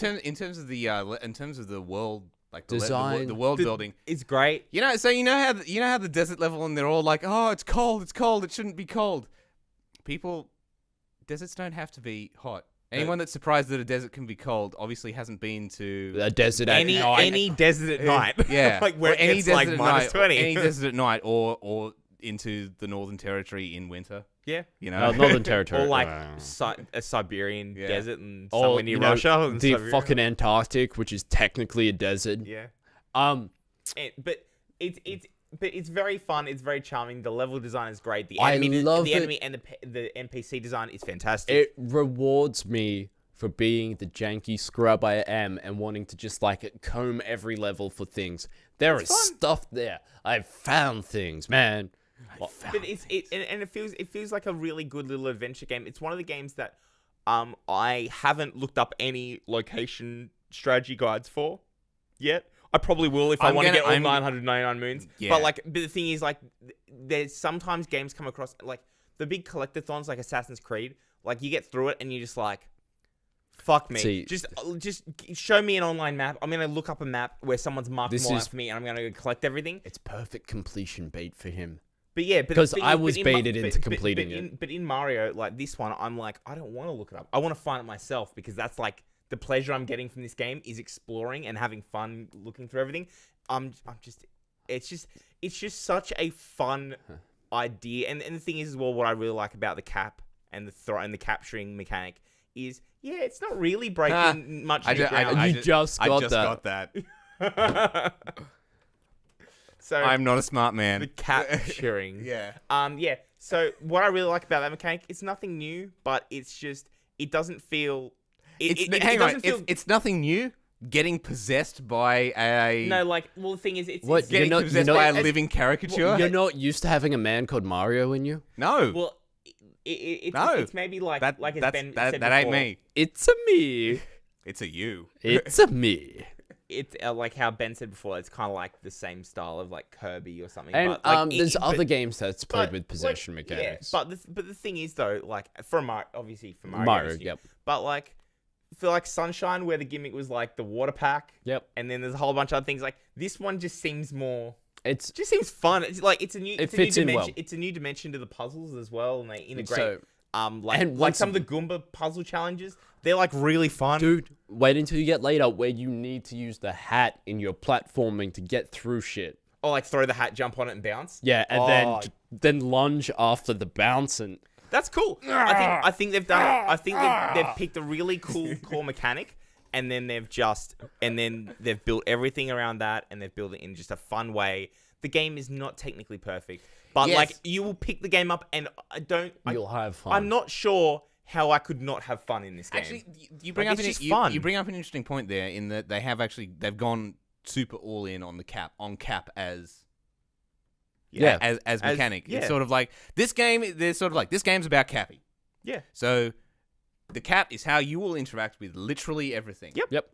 terms of the world, like Design. the world building, it's great. you know. So you know how the desert level, and they're all like, oh, it's cold, it shouldn't be cold. Deserts don't have to be hot. Anyone that's surprised that a desert can be cold obviously hasn't been to A desert at night. Any desert at night. yeah, like where or any it's desert like at minus night, 20. any desert at night, or into the Northern Territory in winter. Yeah. You know, Northern Territory. Or like a Siberian Yeah. desert and Or, somewhere near you know, Russia. And the Siberia. fucking Antarctic, which is technically a desert. Yeah. But it's very fun. It's very charming. The level design is great. The enemy, love the it. enemy and the NPC design is fantastic. It rewards me for being the janky scrub I am and wanting to just like comb every level for things. There is stuff there. I've found things, man. But it feels like a really good little adventure game. It's one of the games that I haven't looked up any location strategy guides for yet. I probably will if I want to get all 999 moons. Yeah. But the thing is, like, there's sometimes games come across, like, the big collectathons, like Assassin's Creed. Like, you get through it and you're just like, fuck me. See, just show me an online map. I'm going to look up a map where someone's marked more for me and I'm going to collect everything. It's perfect completion bait for him. But yeah, because I was baited into completing it. But in Mario, like this one, I'm like, I don't want to look it up. I want to find it myself because that's like the pleasure I'm getting from this game is exploring and having fun looking through everything. It's just such a fun idea. And the thing is as well, what I really like about the cap and the capturing mechanic is, yeah, it's not really breaking much new ground. I just got that. So I'm not a smart man. The capturing. Yeah. Yeah. So what I really like about that mechanic, it's nothing new, but it's just it doesn't feel. It's nothing new. Getting possessed by a the thing is, it's What? getting possessed by a living caricature. You're not used to having a man called Mario in you? No. Well, it's maybe like as Ben said that before, ain't me. It's a me. It's a you. It's a me. It's like how Ben said before. It's kind of like the same style of like Kirby or something. And but, like, there's other games that's played with possession like, mechanics. Yeah, but the thing is though, like for Mario, obviously for Mario, Mario, yep. But like for like Sunshine, where the gimmick was like the water pack, Yep. And then there's a whole bunch of other things. Like this one just seems more. It just seems fun. It's like it's a new fits new in well. It's a new dimension to the puzzles as well, and they integrate. So, like some of the Goomba puzzle challenges, they're like really fun. Dude, wait until you get later where you need to use the hat in your platforming to get through shit. Or like throw the hat, jump on it, and bounce. Yeah, and then lunge after the bounce and. That's cool. I think they've done it. I think they've picked a really cool core mechanic, and then they've built everything around that, and they've built it in just a fun way. The game is not technically perfect, but Yes. like you will pick the game up, and You'll have fun. I'm not sure how I could not have fun in this game. Actually, you bring up fun. You bring up an interesting point there in that they've gone super all in on cap as mechanic. Yeah. It's sort of like this game. They're sort of like this game's about Cappy. Yeah. So the cap is how you will interact with literally everything. Yep.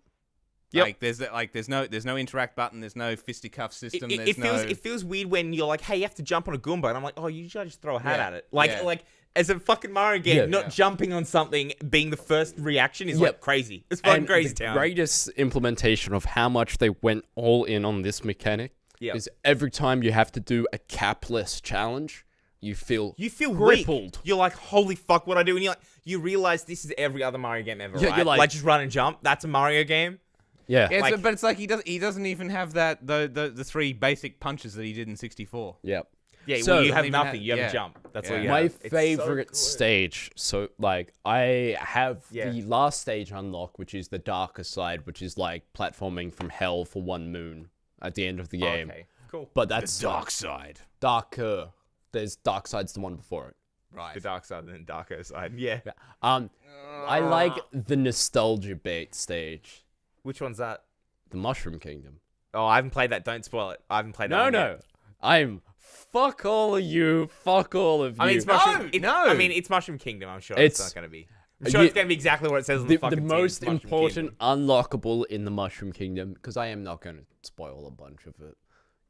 Like there's no interact button. There's no fisticuff system. It feels weird when you're like, hey, you have to jump on a Goomba, and I'm like, oh, you just throw a hat Yeah. at it. Like Yeah. like as a fucking Mario game, not jumping on something being the first reaction is like crazy. It's fucking crazy the town. greatest implementation of how much they went all in on this mechanic is every time you have to do a capless challenge, you feel crippled. Weak. You're like, holy fuck, what I do? And you realize this is every other Mario game ever, Yeah, right? you're Like, like- just run and jump. That's a Mario game. Yeah. Yeah, but it's like he doesn't even have the three basic punches that he did in 64. Yep. Yeah, So- well, you have Even nothing. ha- You have yeah. a jump. That's all Yeah. you My have. It's so favorite good. stage. So, like, I have Yeah. the last stage unlocked, which is the darker side, which is like platforming from hell for one moon at the end of the game. Okay, cool. But that's Dark side. darker. There's dark side's the one before it. Right. The dark side and then darker side. Yeah. I like the nostalgia bait stage, Which one's that? the Mushroom Kingdom. Oh, I haven't played that. Don't spoil it. I haven't played that. one yet. I'm fuck all of you. Fuck all of you. I mean, it's Mushroom. No! I mean, it's Mushroom Kingdom. I'm sure It's- it's not going to be. I'm sure it's going to be exactly what it says on the fucking the tin, most Mushroom important Kingdom. unlockable in the Mushroom Kingdom, because I am not going to spoil a bunch of it,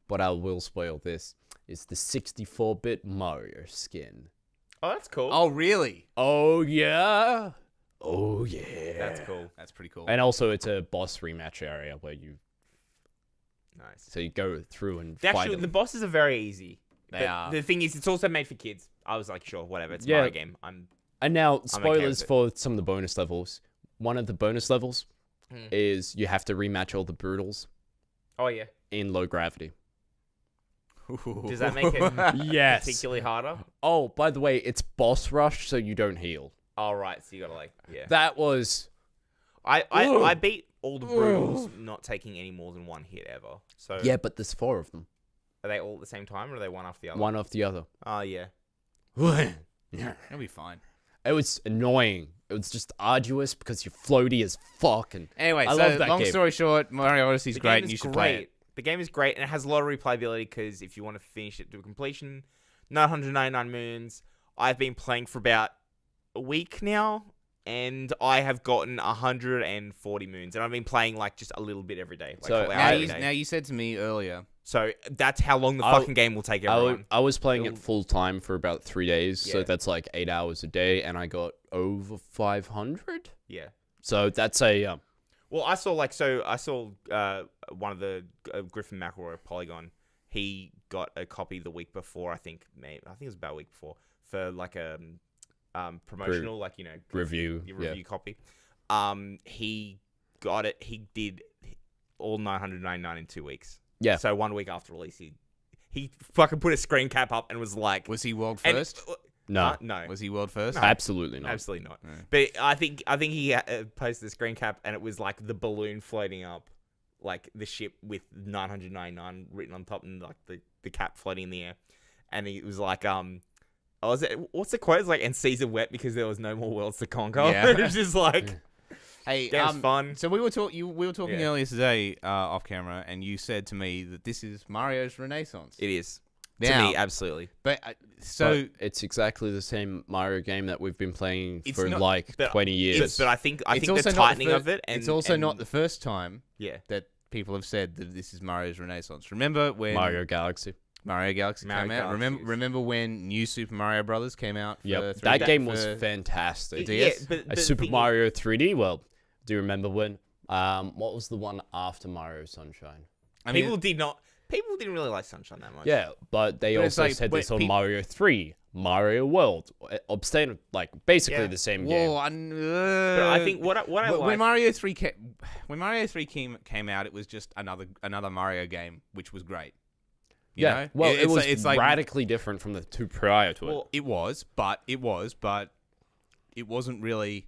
but I will spoil this, is the 64-bit Mario skin. Oh, that's cool. Oh, really? Oh, yeah. Oh, yeah. That's cool. That's pretty cool. And also, it's a boss rematch area where you... Nice. So you go through and The fight the them. bosses are very easy. They are. The thing is, it's also made for kids. I was like, sure, whatever. It's a Yeah. Mario game. And now, okay spoilers with it. for some of the bonus levels. One of the bonus levels is you have to rematch all the Brutals Oh, yeah. in low gravity. Does that make it Yes. particularly harder? Oh, by the way, it's boss rush, so you don't heal. Oh, right. So you gotta, like, yeah. That was... I beat all the Brutals not taking any more than one hit ever. So Yeah, but there's 4 of them. are they all at the same time or are they one after the other? One after the other. Oh, yeah. It'll be fine. It was annoying. It was just arduous because you're floaty as fuck. And Anyway, I so love that long game. story short, Mario Odyssey's The great game and you is should play it. The game is great and it has a lot of replayability because if you want to finish it to completion, 999 moons. I've been playing for about a week now and I have gotten 140 moons and I've been playing like just a little bit every day. Like So, a couple hours every day. Now you said to me earlier. So that's how long the fucking game will take everyone. I was playing it full time for about 3 days, so Yeah. that's like 8 hours a day, and I got over 500. Yeah. So that's a Well, I saw one of the Griffin McElroy Polygon. He got a copy the week before. I think it was about a week before for like a promotional, like review. your review copy. He got it. He did all 999 in 2 weeks. Yeah. So 1 week after release, he fucking put a screen cap up and was like, Was he world and- first? No, no. Was he world first? No. absolutely not. Absolutely not. Yeah. But I think he posted the screen cap and it was like the balloon floating up, like the ship with 999 written on top and like the cap floating in the air. And he was like, what's the quote? It's like, and seas are wet because there was no more worlds to conquer. Yeah. It was just like, Hey, game's fun. So we were talking Yeah. earlier today off camera, and you said to me that this is Mario's Renaissance. It is. Now- to me, absolutely. But So it's exactly the same Mario game that we've been playing It's for not- like but 20 years. But I think it's the also not tightening fir- of it. And it's also and- not the first time Yeah. that people have said that this is Mario's Renaissance. Remember when Mario Galaxy. Mario Galaxy Mario came out? Galaxy is- Remember when New Super Mario Brothers came out? For Yep, 3D that game was for- fantastic. DS? but Super thing Mario 3D. Well, do you remember when? What was the one after Mario Sunshine? I mean, People didn't really like Sunshine that much. Yeah, but they But it's also like, said this wait, on Mario 3, Mario World. Abstain, like basically Yeah. the same well, game. But I think what I when like. Mario 3 came out, it was just another Mario game, which was great. You Yeah, know? well, it was it's like radically different from the two prior to it. Well, it was, but it wasn't really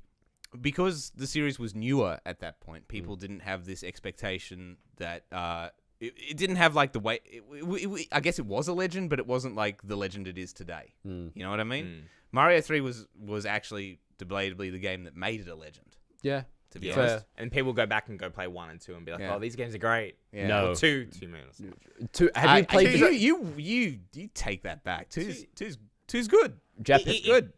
because the series was newer at that point. People didn't have this expectation that it didn't have like the way. I guess it was a legend, but it wasn't like the legend it is today. You know what I mean? Mario 3 was actually debatably the game that made it a legend. Yeah, To be fair. honest. And people go back and go play 1 and 2 and be like, Yeah. oh, these games are great. Yeah. No. Or 2 minutes. Have you played the You take that back. Two's good.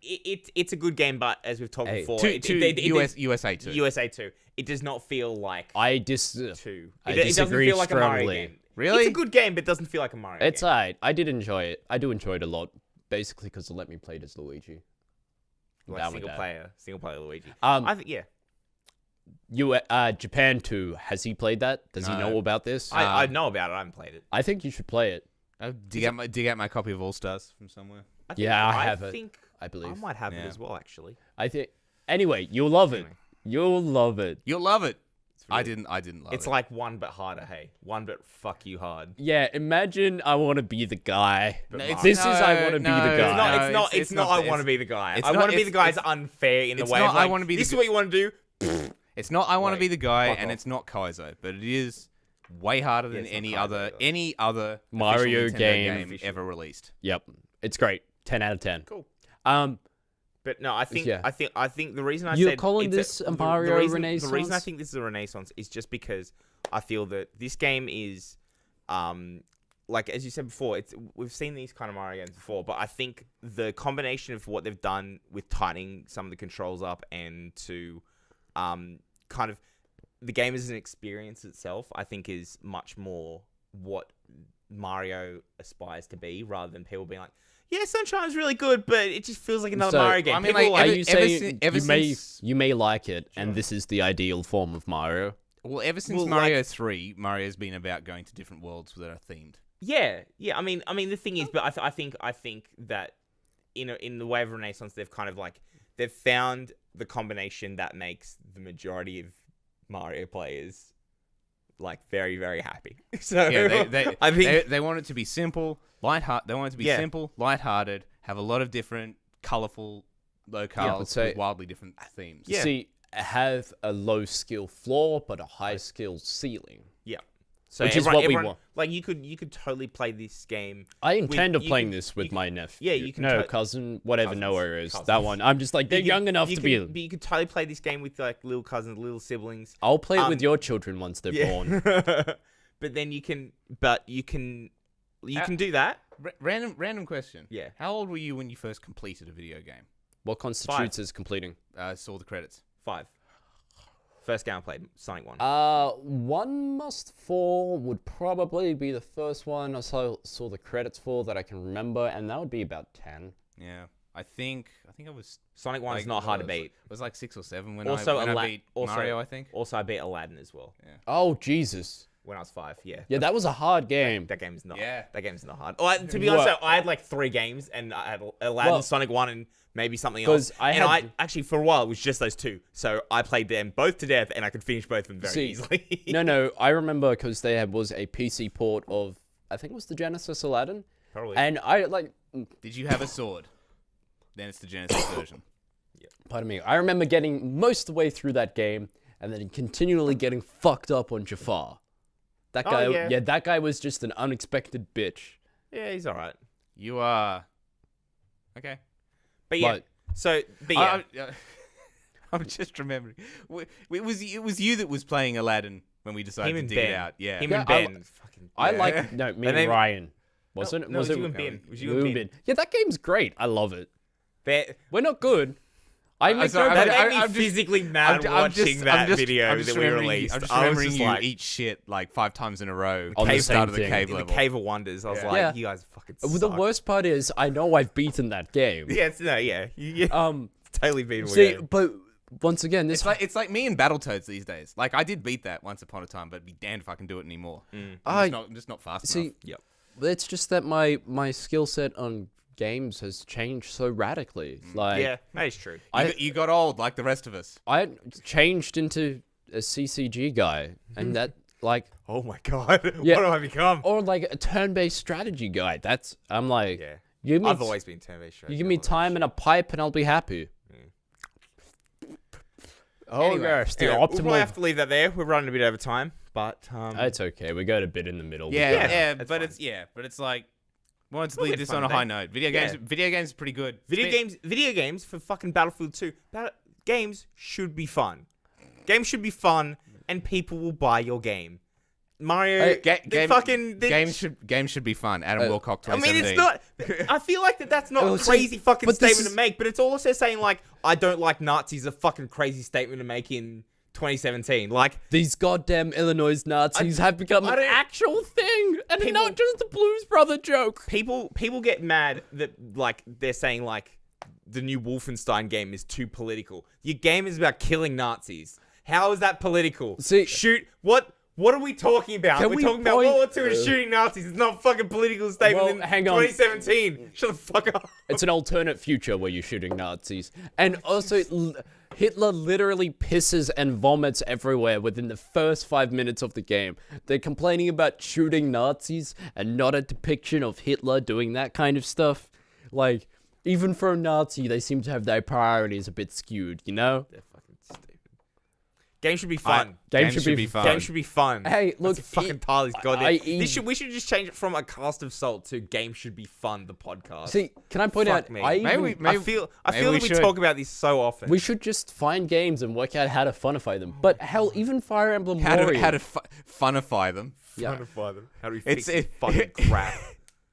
It's a good game, but as we've talked Hey, before, USA 2. USA 2. It does not feel like 2. I It disagree doesn't feel like a Mario strongly. game. Really? It's a good game, but it doesn't feel like a Mario It's game. alright. I did enjoy it. I do enjoy it a lot, basically because it let me play as Luigi. Like Down with that. single player Luigi. Um, I think Japan 2. Has he played that? Does he know about this? I know about it. I haven't played it. I think you should play it. Dig out my copy of All Stars from somewhere. Yeah, I have it. think I believe. I might have it Yeah. as well, actually. I think. Anyway, you'll love it. Anyway. You'll love it. You'll love it. really- I didn't love it. It's like 1 but harder. Hey, 1 but fuck you hard. Yeah, imagine I want to be the guy. But it's- This is no, I want to be no, the it's guy. not- No, it's not. I it's- want to be the guy. it's I not- want to be the it's- guy that's unfair in the it's way not of I like, wanna be the this is g- what you want to do. It's not I want to Like, be the guy, fuck and off. it's not Kaizo, but it is way harder than it's not any Kaizo other either. Mario official Nintendo game. ever released. Yep, it's great. 10 out of 10. Cool. Um, But no, I think Yeah. I think the reason I You're said calling it's this a the Mario reason I Renaissance? think this is a renaissance is just because I feel that this game is like as you said before, we've seen these kind of Mario games before, but I think the combination of what they've done with tightening some of the controls up and to kind of the game as an experience itself, I think is much more what Mario aspires to be, rather than people being like, yeah, Sunshine's really good, but it just feels like another Mario game. I mean, People like, Are you saying since- you may like it, and this is the ideal form of Mario? Well, ever since Mario 3, Mario's been about going to different worlds that are themed. Yeah. I mean, the thing is, but I think that in the way of Renaissance, they've kind of like they've found the combination that makes the majority of Mario players like very, very happy. So Yeah, I think they want it to be simple, lighthearted. They want it to be simple, lighthearted, have a lot of different colorful locales with wildly different themes. Yeah. See, have a low skill floor but a high skill ceiling. yeah. So Which is what we want. Like you could totally play this game. I intend of playing this with my nephew. Yeah, you can. No, cousin, whatever Noah is. That one. I'm just like, they're young enough to be. But you could totally play this game with like little cousins, little siblings. I'll play it with your children once they're born. But then you can do that. Random question. Yeah. How old were you when you first completed a video game? What constitutes as completing? Saw the credits. 5. First game I played, Sonic 1. One Must Fall would probably be the first one I saw the credits for that I can remember, and that would be about 10. Yeah. I think I was Sonic 1 is not hard to beat. It was like 6 or 7 when Also, I beat Mario, I think. Also, I beat Aladdin as well. Yeah. Oh, Jesus. When I was 5, yeah. Yeah, that was a hard game. That game's not. Yeah. That game's not hard. Oh, to be honest, I had like 3 games, and I had Aladdin, Sonic 1, and maybe something else. I actually, for a while, it was just those 2. So I played them both to death, and I could finish both of them very easily. No, I remember because there was a PC port of, I think it was the Genesis Aladdin. Probably. And I, like... Did you have a sword? Then it's the Genesis version. Yeah. Pardon me. I remember getting most of the way through that game, and then continually getting fucked up on Jafar. That guy, that guy was just an unexpected bitch. Yeah, he's all right. You are... Okay. But yeah, I'm just remembering. It was you that was playing Aladdin when we decided to dig it out. Yeah. Him and Ben. Me and Ryan. Wasn't it? No, it was you and Ben. It was you and Ben. Yeah, that game's great. I love it. We're not good. That made me physically mad watching that video that we released. I'm just remembering you eat shit like 5 times in a row. On the start of the same cave thing. level. The Cave of Wonders. I was like, you guys fucking suck. The worst part is, I know I've beaten that game. Yeah, totally beaten. See, but once again, it's like me and Battletoads these days. Like I did beat that once upon a time, but be damned if I can do it anymore. I'm just not fast enough. Yep. It's just that my skill set on games has changed so radically. Like, yeah, that is true. You got old like the rest of us. I changed into a CCG guy, and that like, oh my god, what do I become? Or like a turn-based strategy guy. I'm like, I've always been turn-based strategy. You give me time and a pipe, and I'll be happy. Oh anyway, the optimal. We'll have to leave that there. We're running a bit over time, but it's okay. We got a bit in the middle. But it's like. We wanted to leave this on a high note. Video games are pretty good. Video games for fucking Battlefield 2. Games should be fun. Games should be fun, and people will buy your game. Mario, games should be fun. Adam Wilcock, 2017. I mean, it's not. I feel like that's not a crazy fucking statement to make, but it's also saying like, I don't like Nazis. Is a fucking crazy statement to make in 2017. Like, these goddamn Illinois Nazis have become an actual thing, and not just a Blues Brother joke. People get mad that like they're saying like the new Wolfenstein game is too political. Your game is about killing Nazis. How is that political? Shoot what? What are we talking about? We're talking about World War II and shooting Nazis. It's not a fucking political statement in 2017. Shut the fuck up. It's an alternate future where you're shooting Nazis. And also, Hitler literally pisses and vomits everywhere within the first 5 minutes of the game. They're complaining about shooting Nazis and not a depiction of Hitler doing that kind of stuff. Like, even for a Nazi, they seem to have their priorities a bit skewed, you know? They're fucking stupid. Games should be fun. Games should be fun. Games should be fun. Hey, look, That's fucking Tyler's goddamn. We should just change it from a cast of salt to Games Should Be Fun, the podcast. See, can I point out? Me. I feel that we talk about this so often. We should just find games and work out how to funify them. But hell, even Fire Emblem Warriors. How to funify them. Funify them. How do we fix this fucking crap?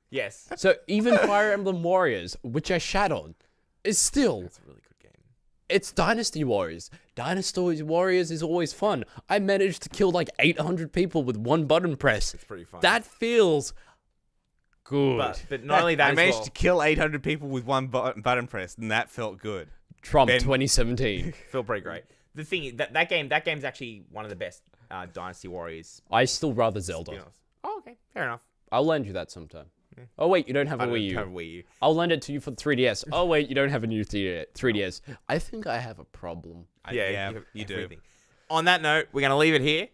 Yes. So even Fire Emblem Warriors, which I shat on, is still. That's a really good game. It's Dynasty Warriors. Dynasty Warriors is always fun. I managed to kill like 800 people with one button press. It's pretty fun. That feels good. But not only that, I managed to kill 800 people with one button press, and that felt good. Trump 2017. Felt pretty great. The thing is, that game's actually one of the best Dynasty Warriors. I still rather Zelda. Oh, okay, fair enough. I'll lend you that sometime. Yeah. Oh wait, you don't have a Wii U. I don't have a Wii U. I'll lend it to you for the 3DS. Oh wait, you don't have a new 3DS. I think I have a problem. Yeah, you do. On that note, we're gonna leave it here.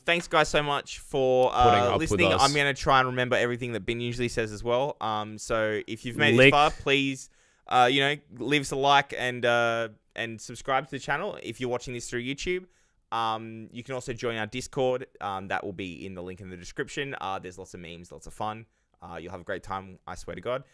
Thanks guys so much for listening. I'm gonna try and remember everything that Ben usually says as well. So if you've made it this far, please, leave us a like and subscribe to the channel if you're watching this through YouTube. You can also join our Discord. That will be in the link in the description. There's lots of memes, lots of fun. You'll have a great time, I swear to God.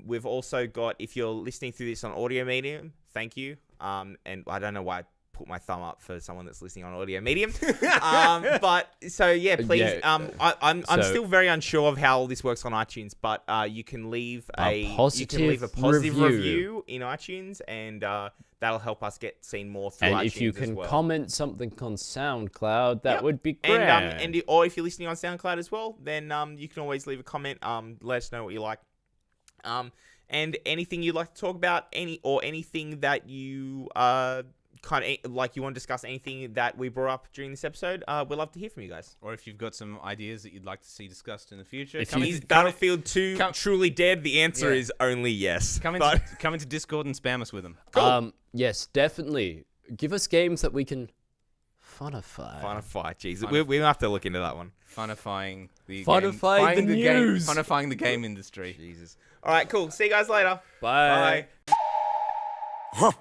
We've also got, if you're listening through this on audio medium, thank you. And I don't know why I put my thumb up for someone that's listening on audio medium. But so yeah, please. Yeah. I'm still very unsure of how this works on iTunes, but you can leave a positive review in iTunes, and that'll help us get seen more through iTunes. And if you can comment something on SoundCloud, that would be great. Or if you're listening on SoundCloud as well, then you can always leave a comment. Let us know what you like. And anything you'd like to talk about, anything that you kind of like you want to discuss, anything that we brought up during this episode, we'd love to hear from you guys. Or if you've got some ideas that you'd like to see discussed in the future. Is Battlefield 2 truly dead? The answer is only yes. Come into Discord and spam us with them. Cool. Yes, definitely. Give us games that we can funify. Jeez, we'll have to look into that one. Funifying the news. Funifying the game industry. Jesus. All right, cool. See you guys later. Bye. Bye.